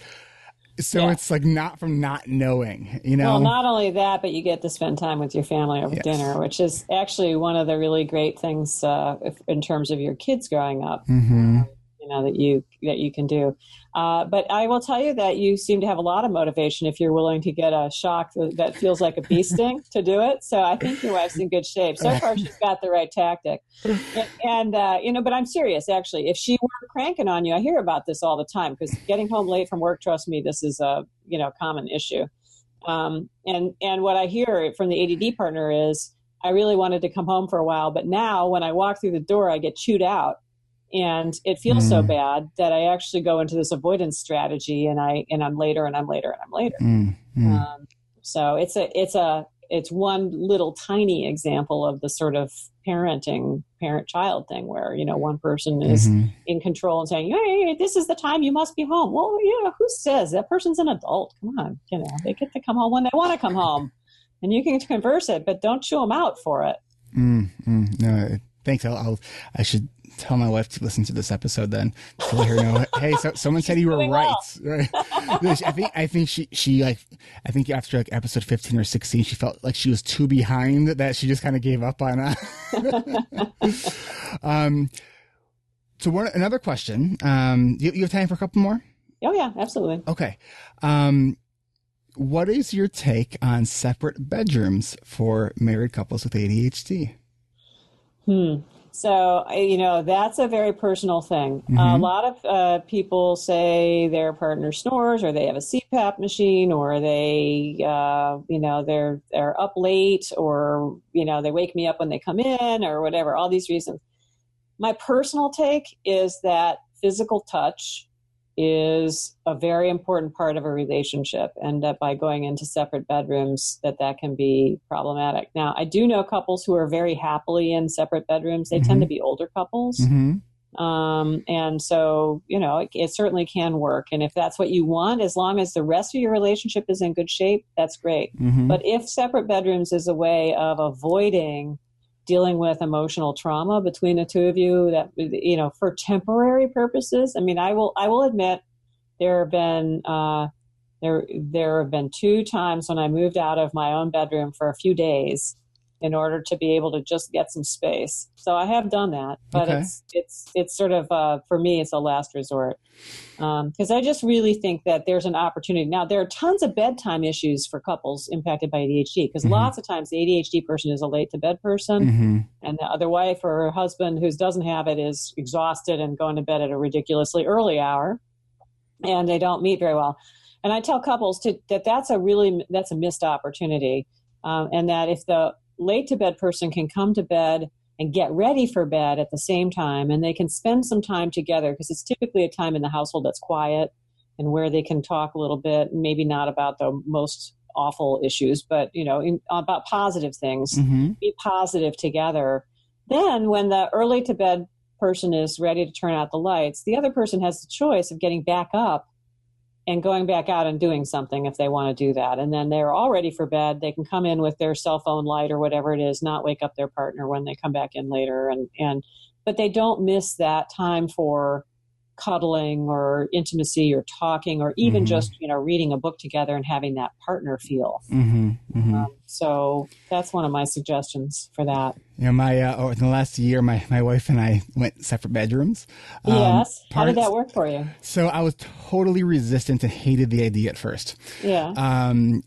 like not from not knowing, Well, not only that, but you get to spend time with your family over dinner, which is actually one of the really great things in terms of your kids growing up. Mm-hmm. That you can do. But I will tell you that you seem to have a lot of motivation if you're willing to get a shock that feels like a bee sting to do it. So I think your wife's in good shape. So far, she's got the right tactic. And but I'm serious, actually. If she were cranking on you, I hear about this all the time because getting home late from work, trust me, this is a common issue. And what I hear from the ADD partner is, I really wanted to come home for a while, but now when I walk through the door, I get chewed out. And it feels so bad that I actually go into this avoidance strategy, and I'm later and I'm later and I'm later. So it's one little tiny example of the sort of parent-child thing where one person is in control and saying, "Hey, this is the time you must be home." Well, who says that person's an adult? Come on, they get to come home when they want to come home, and you can converse it, but don't chew them out for it. No, thanks. I should tell my wife to listen to this episode then to let her know, hey, so someone said you were right. Right. I think after episode 15 or 16, she felt like she was too behind that she just kind of gave up on So another question. You have time for a couple more? Oh yeah, absolutely. Okay. What is your take on separate bedrooms for married couples with ADHD? So, that's a very personal thing. A lot of people say their partner snores, or they have a CPAP machine, or they, they're up late, or, they wake me up when they come in, or whatever, all these reasons. My personal take is that physical touch is a very important part of a relationship, and that by going into separate bedrooms that can be problematic. Now, I do know couples who are very happily in separate bedrooms. They tend to be older couples. And so, it certainly can work. And if that's what you want, as long as the rest of your relationship is in good shape, that's great. But if separate bedrooms is a way of avoiding dealing with emotional trauma between the two of you, that, for temporary purposes. I mean, I will admit there have been two times when I moved out of my own bedroom for a few days in order to be able to just get some space. So I have done that, but it's sort of, for me, it's a last resort. Because I just really think that there's an opportunity. Now, there are tons of bedtime issues for couples impacted by ADHD, because lots of times the ADHD person is a late to bed person, and the other wife or her husband who doesn't have it is exhausted and going to bed at a ridiculously early hour, and they don't meet very well. And I tell couples that's a missed opportunity, and that if the late to bed person can come to bed and get ready for bed at the same time, and they can spend some time together, because it's typically a time in the household that's quiet and where they can talk a little bit, maybe not about the most awful issues, but about positive things, be positive together. Then when the early to bed person is ready to turn out the lights, the other person has the choice of getting back up and going back out and doing something if they want to do that. And then they're all ready for bed. They can come in with their cell phone light or whatever it is, not wake up their partner when they come back in later. But they don't miss that time for cuddling or intimacy or talking, or even just, reading a book together and having that partner feel. So that's one of my suggestions for that. In the last year, my wife and I went separate bedrooms. Yes. How did that work for you? So I was totally resistant and hated the idea at first. Yeah.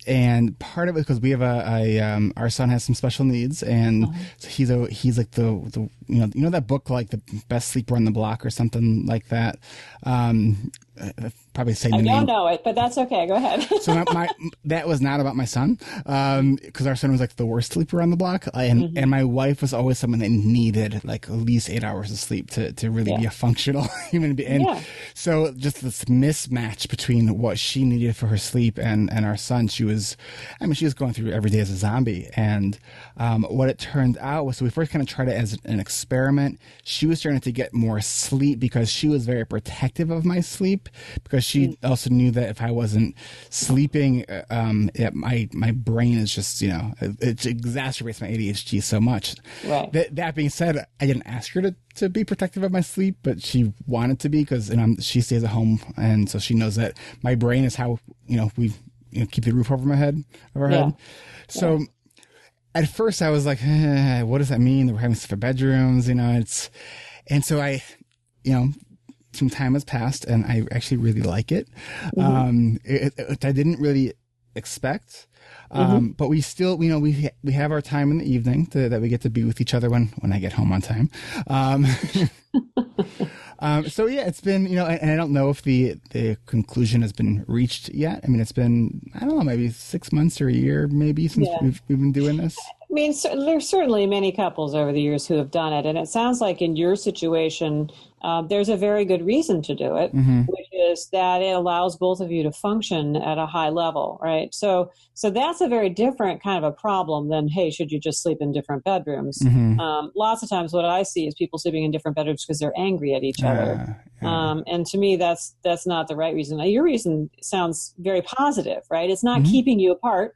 And part of it because we have our son has some special needs, and so he's like the that book, like The Best Sleeper on the Block or something like that. probably saying the name. I don't know it, but that's okay. Go ahead. So that was not about my son, because our son was like the worst sleeper on the block, and my wife was always someone that needed like at least 8 hours of sleep to really be a functional human being. So just this mismatch between what she needed for her sleep and our son, she was going through every day as a zombie. And what it turned out was, so we first kind of tried it as an experiment. She was starting to get more sleep because she was very protective of my sleep, because she also knew that if I wasn't sleeping, my brain is just, it exacerbates my ADHD so much. Right. That being said, I didn't ask her to be protective of my sleep, but she wanted to be, because she stays at home, and so she knows that my brain is how we keep the roof over my head, head. So at first I was like, what does that mean? We're having separate bedrooms, and so I, some time has passed, and I actually really like it. It I didn't really expect. But we still, we have our time in the evening that we get to be with each other when I get home on time. So yeah, it's been, and I don't know if the conclusion has been reached yet. I mean, it's been, I don't know, maybe 6 months or a year, maybe, since we've been doing this. I mean, there's certainly many couples over the years who have done it. And it sounds like in your situation, there's a very good reason to do it, which is that it allows both of you to function at a high level, right? So that's a very different kind of a problem than, hey, should you just sleep in different bedrooms? Lots of times what I see is people sleeping in different bedrooms because they're angry at each other. And to me, that's not the right reason. Now, your reason sounds very positive, right? It's not keeping you apart.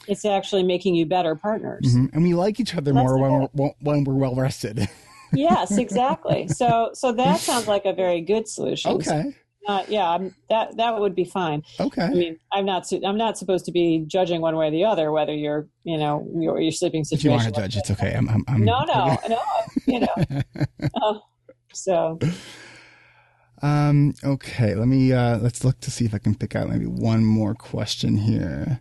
It's actually making you better partners. And we like each other more when we're well rested. Yes, exactly. So that sounds like a very good solution. Okay. That would be fine. Okay. I mean, I'm not supposed to be judging one way or the other whether your sleeping situation. If you want to judge, it's okay. I'm No. So. Okay. Let me let's look to see if I can pick out maybe one more question here.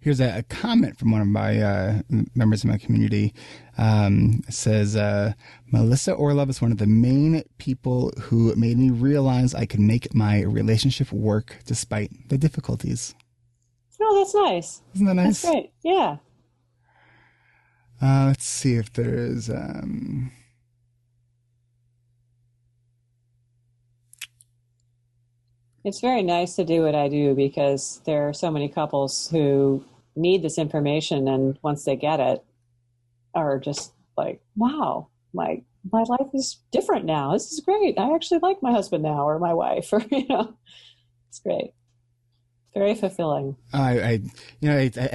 Here's a comment from one of my members of my community. It says, Melissa Orlov is one of the main people who made me realize I could make my relationship work despite the difficulties. Oh, that's nice. Isn't that nice? That's great. Yeah. Let's see if there's... It's very nice to do what I do, because there are so many couples who need this information, and once they get it, are just like, wow, my life is different now. This is great. I actually like my husband now, or my wife, or it's great. Very fulfilling. I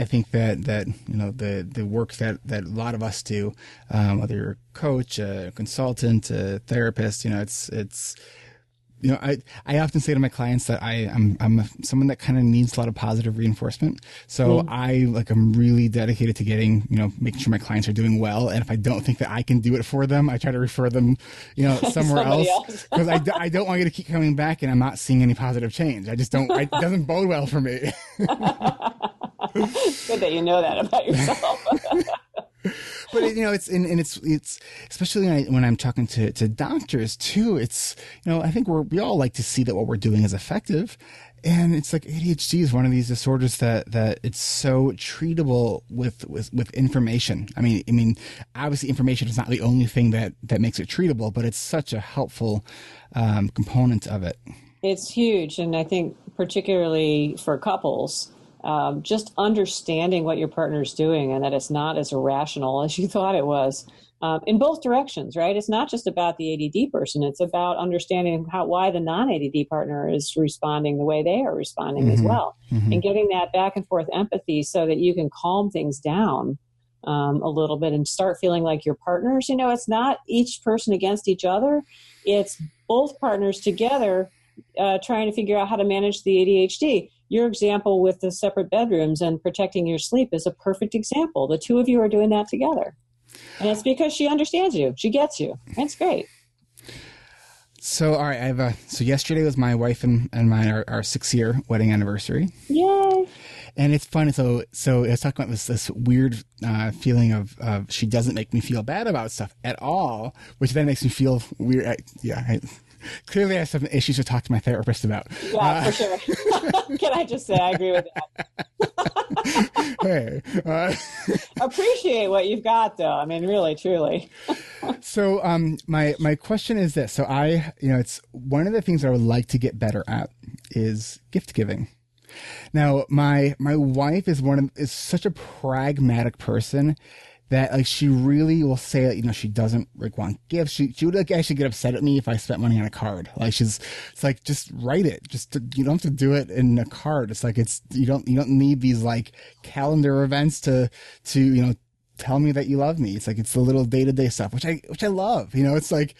think that the work that a lot of us do, whether you're a coach, a consultant, a therapist, it's I often say to my clients that I'm someone that kind of needs a lot of positive reinforcement. So I'm really dedicated to getting, making sure my clients are doing well. And if I don't think that I can do it for them, I try to refer them, somewhere else. Because I don't want you to keep coming back and I'm not seeing any positive change. I just don't, it doesn't bode well for me. Good that you know that about yourself. But it's especially when I'm talking to doctors too. It's I think we all like to see that what we're doing is effective, and it's like ADHD is one of these disorders that it's so treatable with information. I mean, obviously information is not the only thing that makes it treatable, but it's such a helpful component of it. It's huge, and I think particularly for couples. Just understanding what your partner's doing and that it's not as irrational as you thought it was, in both directions, right? It's not just about the ADD person. It's about understanding why the non-ADD partner is responding the way they are responding as well, and getting that back and forth empathy so that you can calm things down a little bit and start feeling like your partners. It's not each person against each other. It's both partners together trying to figure out how to manage the ADHD. Your example with the separate bedrooms and protecting your sleep is a perfect example. The two of you are doing that together. And it's because she understands you. She gets you. That's great. So, all right, so yesterday was my wife and mine, our 6-year wedding anniversary. Yay. And it's funny. So I was talking about this weird feeling of she doesn't make me feel bad about stuff at all, which then makes me feel weird. Clearly I have some issues to talk to my therapist about. Yeah, for sure. Can I just say I agree with that? Hey, appreciate what you've got, though. I mean, really, truly. So my question is this. So it's one of the things I would like to get better at is gift giving. Now, my wife is such a pragmatic person that like she really will say that, she doesn't like want gifts. She would like actually get upset at me if I spent money on a card. Like it's like, just write it. You don't have to do it in a card. It's like, you don't need these like calendar events to tell me that you love me. It's like, it's the little day-to-day stuff, which I love, it's like,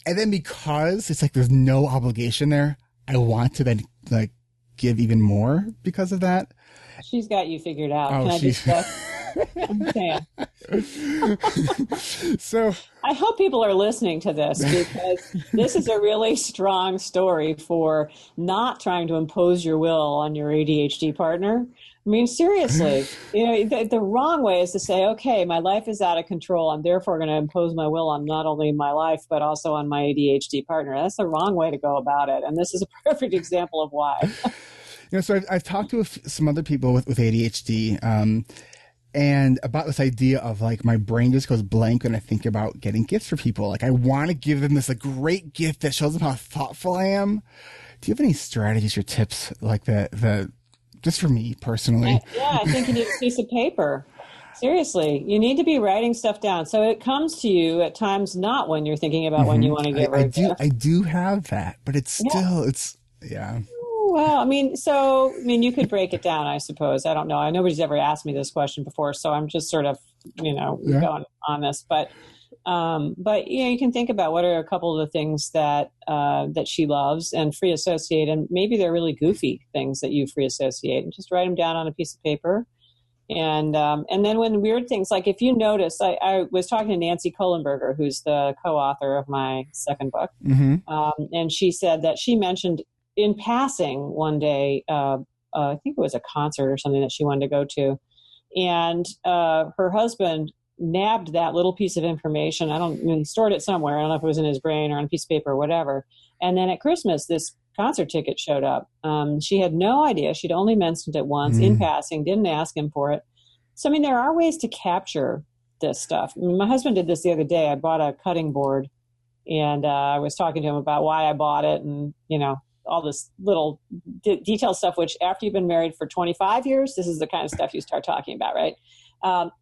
and then because it's like, there's no obligation there, I want to then like give even more because of that. She's got you figured out. Oh, Can I just I'm saying. So I hope people are listening to this, because this is a really strong story for not trying to impose your will on your ADHD partner. I mean, seriously, the wrong way is to say, okay, my life is out of control. I'm therefore going to impose my will on not only my life, but also on my ADHD partner. That's the wrong way to go about it. And this is a perfect example of why. So I've talked to some other people with ADHD, and about this idea of like, my brain just goes blank when I think about getting gifts for people. Like I want to give them this great gift that shows them how thoughtful I am. Do you have any strategies or tips like that just for me personally? Yeah, I think you need a piece of paper. Seriously, you need to be writing stuff down. So it comes to you at times, not when you're thinking about when you want to give her a gift. I do have that, but it's still, yeah. Well, you could break it down, I suppose. I don't know. Nobody's ever asked me this question before, so I'm just sort of, going on this. But you can think about what are a couple of the things that she loves and free associate, and maybe they're really goofy things that you free associate, and just write them down on a piece of paper. And then when weird things, like if you notice, I was talking to Nancy Kohlenberger, who's the co-author of my second book, and she said that she mentioned in passing one day, I think it was a concert or something that she wanted to go to, and her husband nabbed that little piece of information. He stored it somewhere. I don't know if it was in his brain or on a piece of paper or whatever. And then at Christmas, this concert ticket showed up. She had no idea. She'd only mentioned it once in passing, didn't ask him for it. So, there are ways to capture this stuff. My husband did this the other day. I bought a cutting board, and I was talking to him about why I bought it, and, all this little detail stuff, which after you've been married for 25 years, this is the kind of stuff you start talking about, right?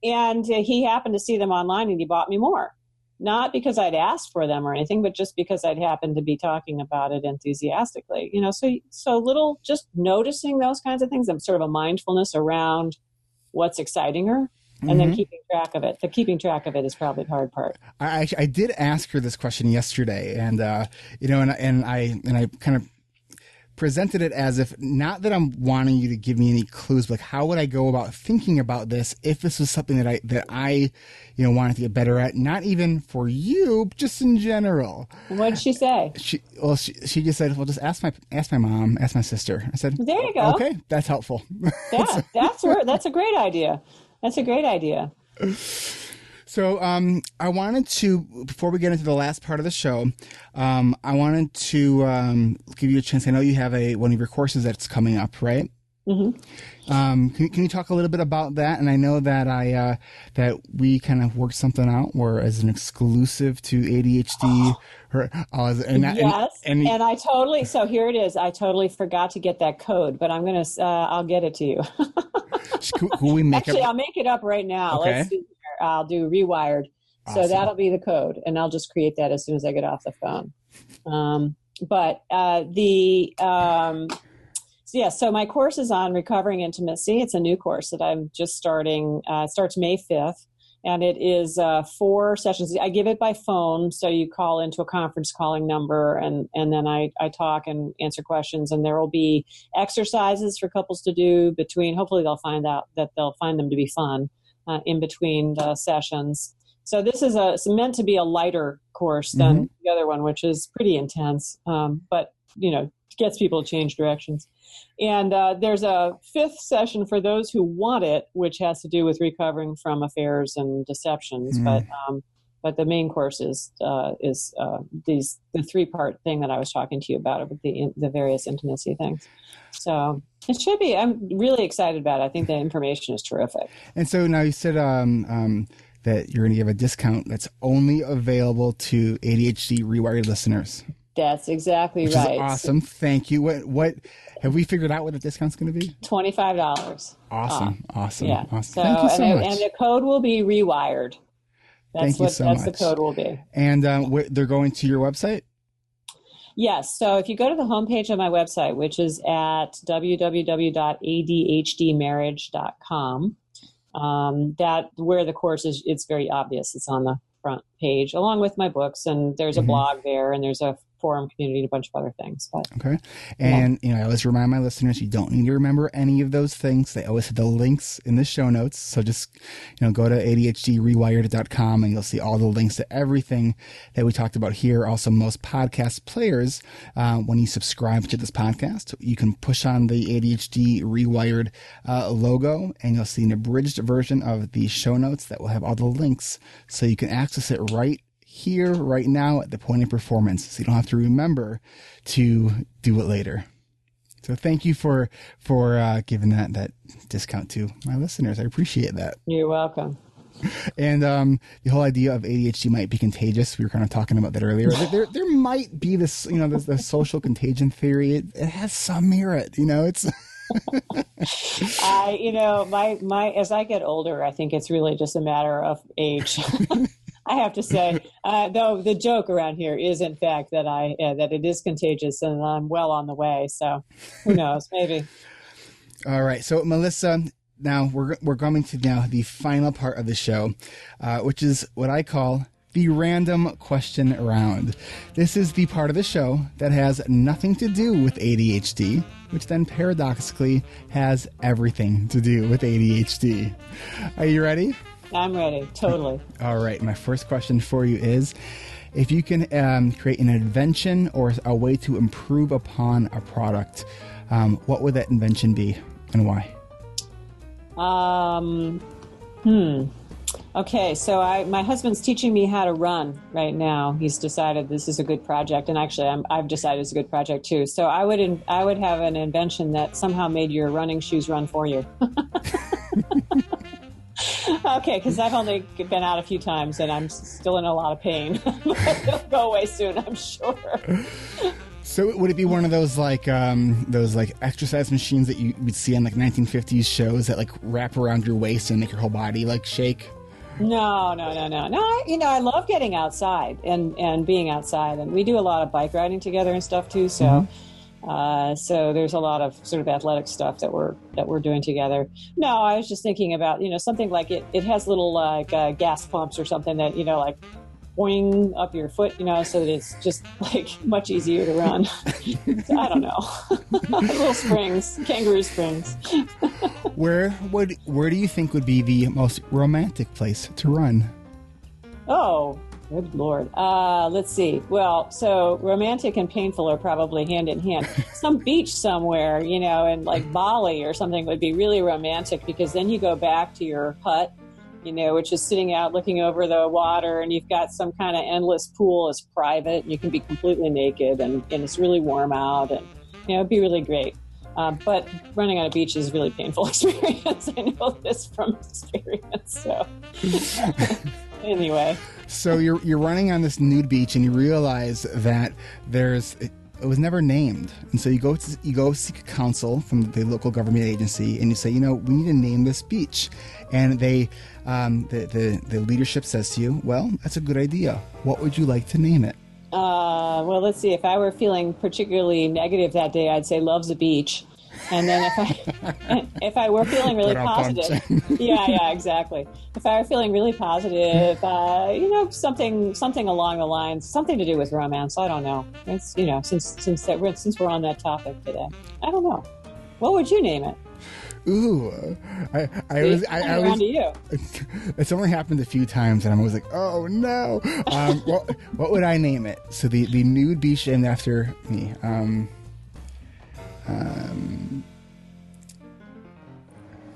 And he happened to see them online, and he bought me more. Not because I'd asked for them or anything, but just because I'd happened to be talking about it enthusiastically. So little, just noticing those kinds of things, and sort of a mindfulness around what's exciting her, and then keeping track of it. The keeping track of it is probably the hard part. I did ask her this question yesterday, and I kind of presented it as if, not that I'm wanting you to give me any clues, but like, how would I go about thinking about this if this was something that I wanted to get better at, not even for you, just in general. What did she say? She just said, well, just ask my mom, ask my sister. I said, there you go. Okay, that's helpful. Yeah, that's a great idea. That's a great idea. So I wanted to, before we get into the last part of the show, I wanted to give you a chance. I know you have one of your courses that's coming up, right? Mm-hmm. Can you talk a little bit about that? And I know that that we kind of worked something out where as an exclusive to ADHD. And I totally, so here it is. I totally forgot to get that code, but I'll get it to you. Who we make Actually, I'll make it up right now. Okay. Let's see here. I'll do rewired. Awesome. So that'll be the code, and I'll just create that as soon as I get off the phone. So my course is on recovering intimacy. It's a new course that I'm just starting. It starts May 5th, and it is 4 sessions. I give it by phone, so you call into a conference calling number, and then I talk and answer questions, and there will be exercises for couples to do between. Hopefully they'll find them to be fun in between the sessions. So this is it's meant to be a lighter course than the other one, which is pretty intense, but gets people to change directions. And there's a 5th session for those who want it, which has to do with recovering from affairs and deceptions. But the main course is the 3-part thing that I was talking to you about the various intimacy things. So it should be. I'm really excited about it. I think the information is terrific. And so now you said that you're going to give a discount that's only available to ADHD Rewired listeners. That's exactly Which right. Is awesome. Thank you. What have we figured out what the discount's going to be? $25. Awesome. Awesome. Yeah. Awesome. So, Thank you so much. And the code will be Rewired. Thank you so much. That's the code will be. And they're going to your website? Yes. So if you go to the homepage of my website, which is at www.adhdmarriage.com, that where the course is, it's very obvious. It's on the front page, along with my books, and there's a blog there, and there's a forum community and a bunch of other things. But, okay. And, I always remind my listeners, you don't need to remember any of those things. They always have the links in the show notes. So just, go to ADHDrewired.com and you'll see all the links to everything that we talked about here. Also, most podcast players, when you subscribe to this podcast, you can push on the ADHD Rewired logo and you'll see an abridged version of the show notes that will have all the links so you can access it right here, right now, at the point of performance, so you don't have to remember to do it later. So thank you for giving that discount to my listeners. I appreciate that. You're welcome. And the whole idea of ADHD might be contagious. We were kind of talking about that earlier. There might be this, the social contagion theory. It has some merit. It's. My as I get older, I think it's really just a matter of age. I have to say, though the joke around here is, in fact, that it is contagious, and I'm well on the way. So, who knows? Maybe. All right. So, Melissa, now we're coming to the final part of the show, which is what I call the random question round. This is the part of the show that has nothing to do with ADHD, which then paradoxically has everything to do with ADHD. Are you ready? I'm ready. Totally. All right. My first question for you is, if you can create an invention or a way to improve upon a product, what would that invention be and why? Okay. So my husband's teaching me how to run right now. He's decided this is a good project. And actually I've decided it's a good project too. So I would have an invention that somehow made your running shoes run for you. Okay, because I've only been out a few times and I'm still in a lot of pain. But it'll go away soon, I'm sure. So would it be one of those exercise machines that you would see on 1950s shows that wrap around your waist and make your whole body shake? No. I love getting outside and being outside, and we do a lot of bike riding together and stuff too. So. Mm-hmm. So there's a lot of sort of athletic stuff that we're doing together. No, I was just thinking about, something like it has little gas pumps or something that, boing up your foot, so that it's just much easier to run. So, I don't know. Little springs, kangaroo springs. Where do you think would be the most romantic place to run? Oh, good Lord. Let's see. Well, so romantic and painful are probably hand in hand. Some beach somewhere, in Bali or something would be really romantic, because then you go back to your hut, which is sitting out looking over the water, and you've got some kind of endless pool. It's private. You can be completely naked, and it's really warm out, and, it'd be really great. But running on a beach is a really painful experience. I know this from experience. So anyway. So you're running on this nude beach and you realize that it was never named, and so you go seek counsel from the local government agency, and you say, we need to name this beach, and the leadership says to you, well, that's a good idea. What would you like to name it? Well, let's see. If I were feeling particularly negative that day, I'd say Love's a Beach. And then if I were feeling really positive, yeah, exactly. If I were feeling really positive, something along the lines, something to do with romance. I don't know. It's since we're on that topic today, I don't know. What would you name it? Ooh, I was around to you. It's only happened a few times, and I'm always like, oh no. What would I name it? So the nude beach named after me.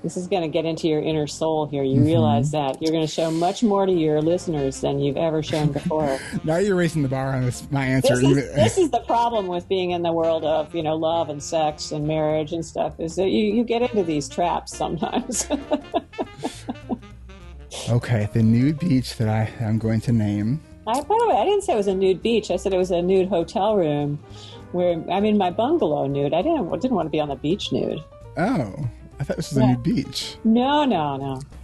This is going to get into your inner soul here. You realize that you're going to show much more to your listeners than you've ever shown before. Now you're raising the bar on my answer. This is the problem with being in the world of, love and sex and marriage and stuff, is that you get into these traps sometimes. Okay, the nude beach that I'm going to name. By the way, I didn't say it was a nude beach. I said it was a nude hotel room where I'm in my bungalow nude. I didn't want to be on the beach nude. Oh. I thought this was a nude beach. No.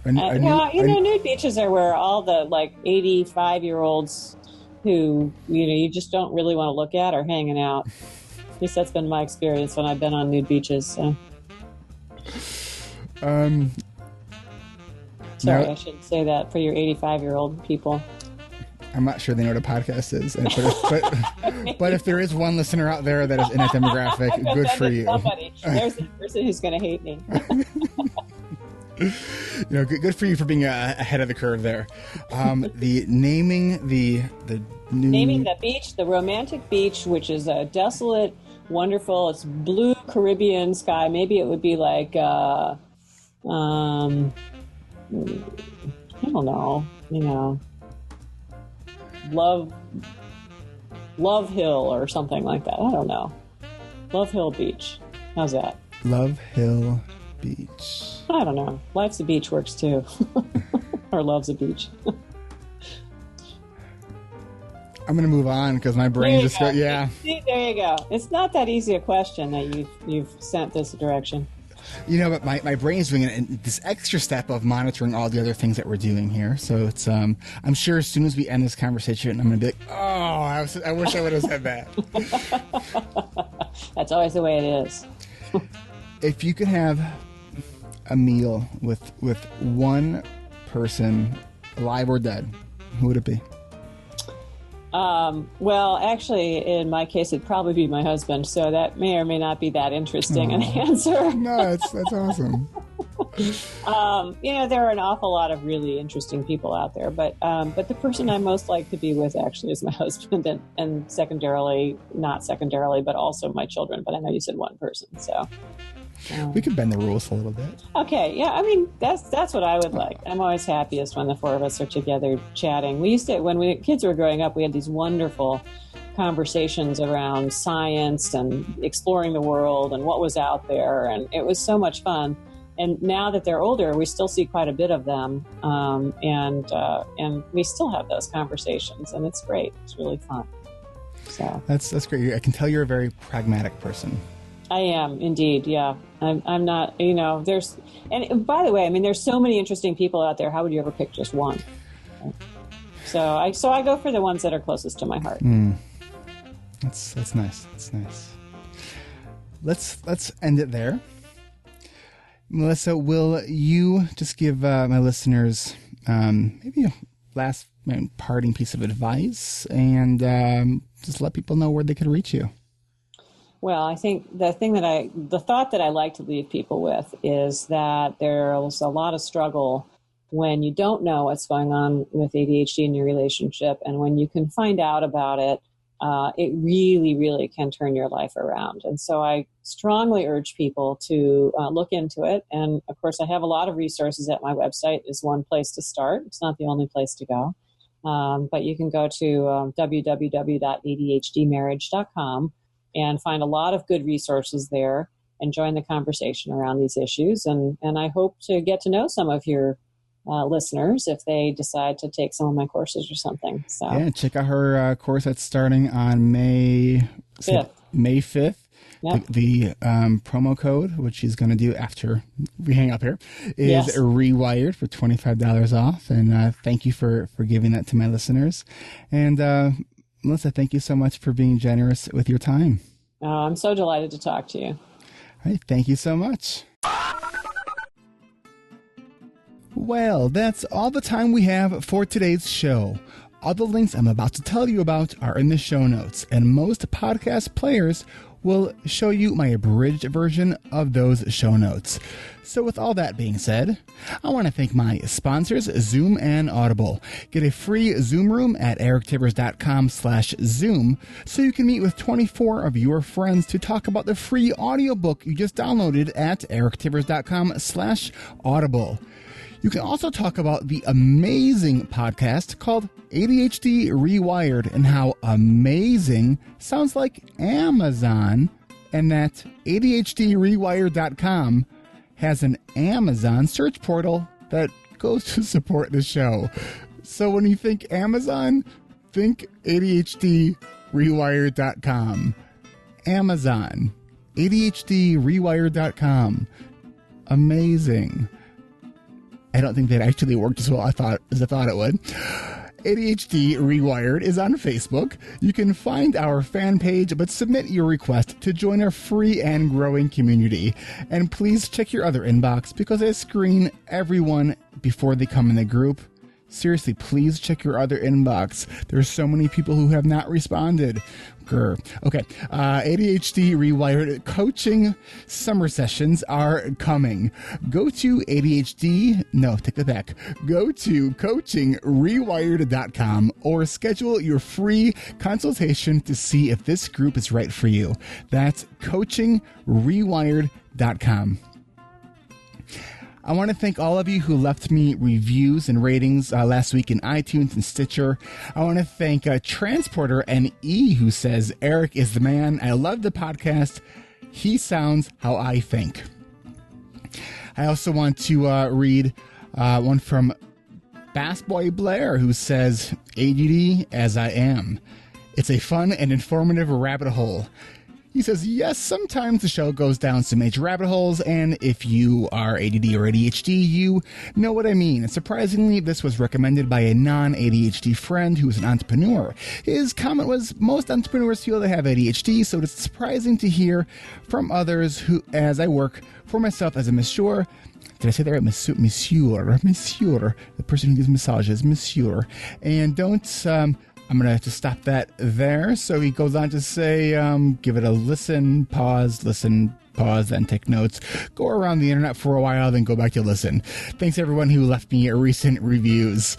Nude beaches are where all the 85-year-olds who, you just don't really want to look at are hanging out. At least that's been my experience when I've been on nude beaches. So. Sorry, I shouldn't say that for your 85-year-old people. I'm not sure they know what a podcast is, but if there is one listener out there that is in that demographic, good for you. Somebody. There's the person who's going to hate me. Good for you for being ahead of the curve there. Naming the beach, the romantic beach, which is a desolate, wonderful. It's blue Caribbean sky. Maybe it would be like, I don't know. Love Hill or something like that. I don't know. Love Hill Beach. How's that? Love Hill Beach. I don't know. Life's a beach works too. Or love's a beach. I'm going to move on because my brain just goes, yeah. See, there you go. It's not that easy a question that you've sent this direction. But my brain is doing this extra step of monitoring all the other things that we're doing here. So it's I'm sure as soon as we end this conversation, I'm going to be like, oh, I wish I would have said that. That's always the way it is. If you could have a meal with one person, alive or dead, who would it be? Well, actually, in my case, it'd probably be my husband, so that may or may not be that interesting an answer. No, that's awesome. There are an awful lot of really interesting people out there, but the person I most like to be with actually is my husband, and not secondarily, but also my children. But I know you said one person, so. We could bend the rules a little bit. Okay, yeah, that's what I would like. I'm always happiest when the four of us are together chatting. We used to, when kids were growing up, we had these wonderful conversations around science and exploring the world and what was out there, and it was so much fun. And now that they're older, we still see quite a bit of them, and we still have those conversations, and it's great. It's really fun. So that's great. I can tell you're a very pragmatic person. I am indeed. Yeah. I'm not, and by the way, there's so many interesting people out there. How would you ever pick just one? So I go for the ones that are closest to my heart. That's nice. That's nice. Let's end it there. Melissa, will you just give my listeners maybe a last parting piece of advice and just let people know where they can reach you? Well, I think the thought that I like to leave people with is that there's a lot of struggle when you don't know what's going on with ADHD in your relationship. And when you can find out about it, it really, really can turn your life around. And so I strongly urge people to look into it. And of course, I have a lot of resources at my website is one place to start. It's not the only place to go. But you can go to www.adhdmarriage.com and find a lot of good resources there and join the conversation around these issues. And I hope to get to know some of your listeners if they decide to take some of my courses or something. So yeah, check out her course that's starting on May 5th. May 5th. Yep. The promo code, which she's going to do after we hang up here, is Rewired for $25 off. And thank you for giving that to my listeners. And Melissa, thank you so much for being generous with your time. I'm so delighted to talk to you. All right, thank you so much. Well, that's all the time we have for today's show. All the links I'm about to tell you about are in the show notes, and most podcast players will show you my abridged version of those show notes. So with all that being said, I want to thank my sponsors, Zoom and Audible. Get a free Zoom room at erictivers.com/Zoom so you can meet with 24 of your friends to talk about the free audiobook you just downloaded at erictivers.com/Audible. You can also talk about the amazing podcast called ADHD Rewired and how amazing sounds like Amazon, and that ADHDrewired.com has an Amazon search portal that goes to support the show. So when you think Amazon, think ADHDrewired.com. Amazon, ADHDrewired.com. Amazing. I don't think that actually worked as well as I thought it would. ADHD Rewired is on Facebook. You can find our fan page, but submit your request to join our free and growing community. And please check your other inbox because I screen everyone before they come in the group. Seriously, please check your other inbox. There's so many people who have not responded. Grr. Okay, ADHD Rewired coaching summer sessions are coming. Go to Go to coachingrewired.com or schedule your free consultation to see if this group is right for you. That's coachingrewired.com. I want to thank all of you who left me reviews and ratings last week in iTunes and Stitcher. I want to thank Transporter NE, who says, Eric is the man. I love the podcast. He sounds how I think. I also want to read one from Bass Boy Blair, who says, ADD as I am. It's a fun and informative rabbit hole. He says, yes, sometimes the show goes down some major rabbit holes, and if you are ADD or ADHD, you know what I mean. And surprisingly, this was recommended by a non-ADHD friend who is an entrepreneur. His comment was, most entrepreneurs feel they have ADHD, so it's surprising to hear from others who, as I work for myself as a masseur. Did I say that right? Monsieur, the person who gives massages, monsieur. And don't... I'm going to have to stop that there. So he goes on to say, give it a listen, pause, then take notes. Go around the internet for a while, then go back to listen. Thanks everyone who left me recent reviews.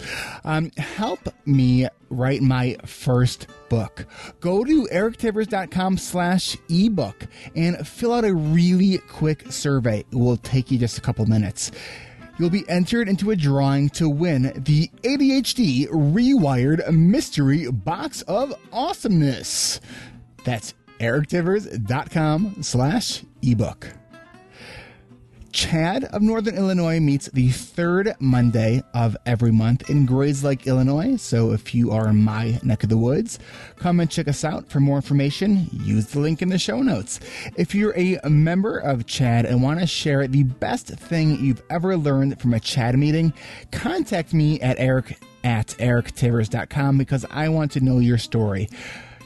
Help me write my first book. Go to erictivers.com/ebook and fill out a really quick survey. It will take you just a couple minutes. You'll be entered into a drawing to win the ADHD Rewired Mystery Box of Awesomeness. That's erictivers.com/ebook. Chad of Northern Illinois meets the third Monday of every month in Grades Lake, Illinois. So if you are in my neck of the woods, come and check us out. For more information, use the link in the show notes. If you're a member of Chad and want to share the best thing you've ever learned from a Chad meeting, contact me at eric@erictivers.com because I want to know your story.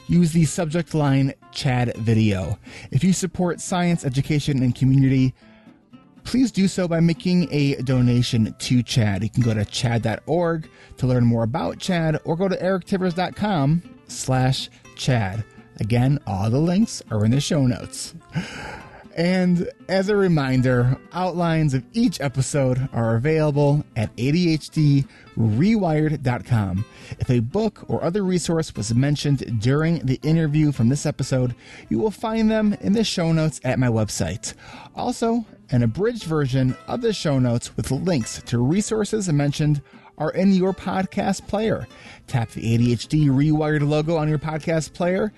Use the subject line Chad video. If you support science, education, and community, please do so by making a donation to Chad. You can go to chad.org to learn more about Chad, or go to erictivers.com/Chad. Again, all the links are in the show notes. And as a reminder, outlines of each episode are available at ADHDrewired.com. If a book or other resource was mentioned during the interview from this episode, you will find them in the show notes at my website. Also, an abridged version of the show notes with links to resources mentioned are in your podcast player. Tap the ADHD Rewired logo on your podcast player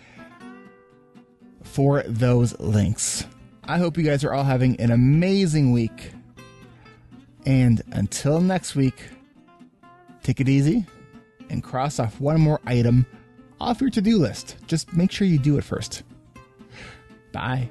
for those links. I hope you guys are all having an amazing week. And until next week, take it easy and cross off one more item off your to-do list. Just make sure you do it first. Bye.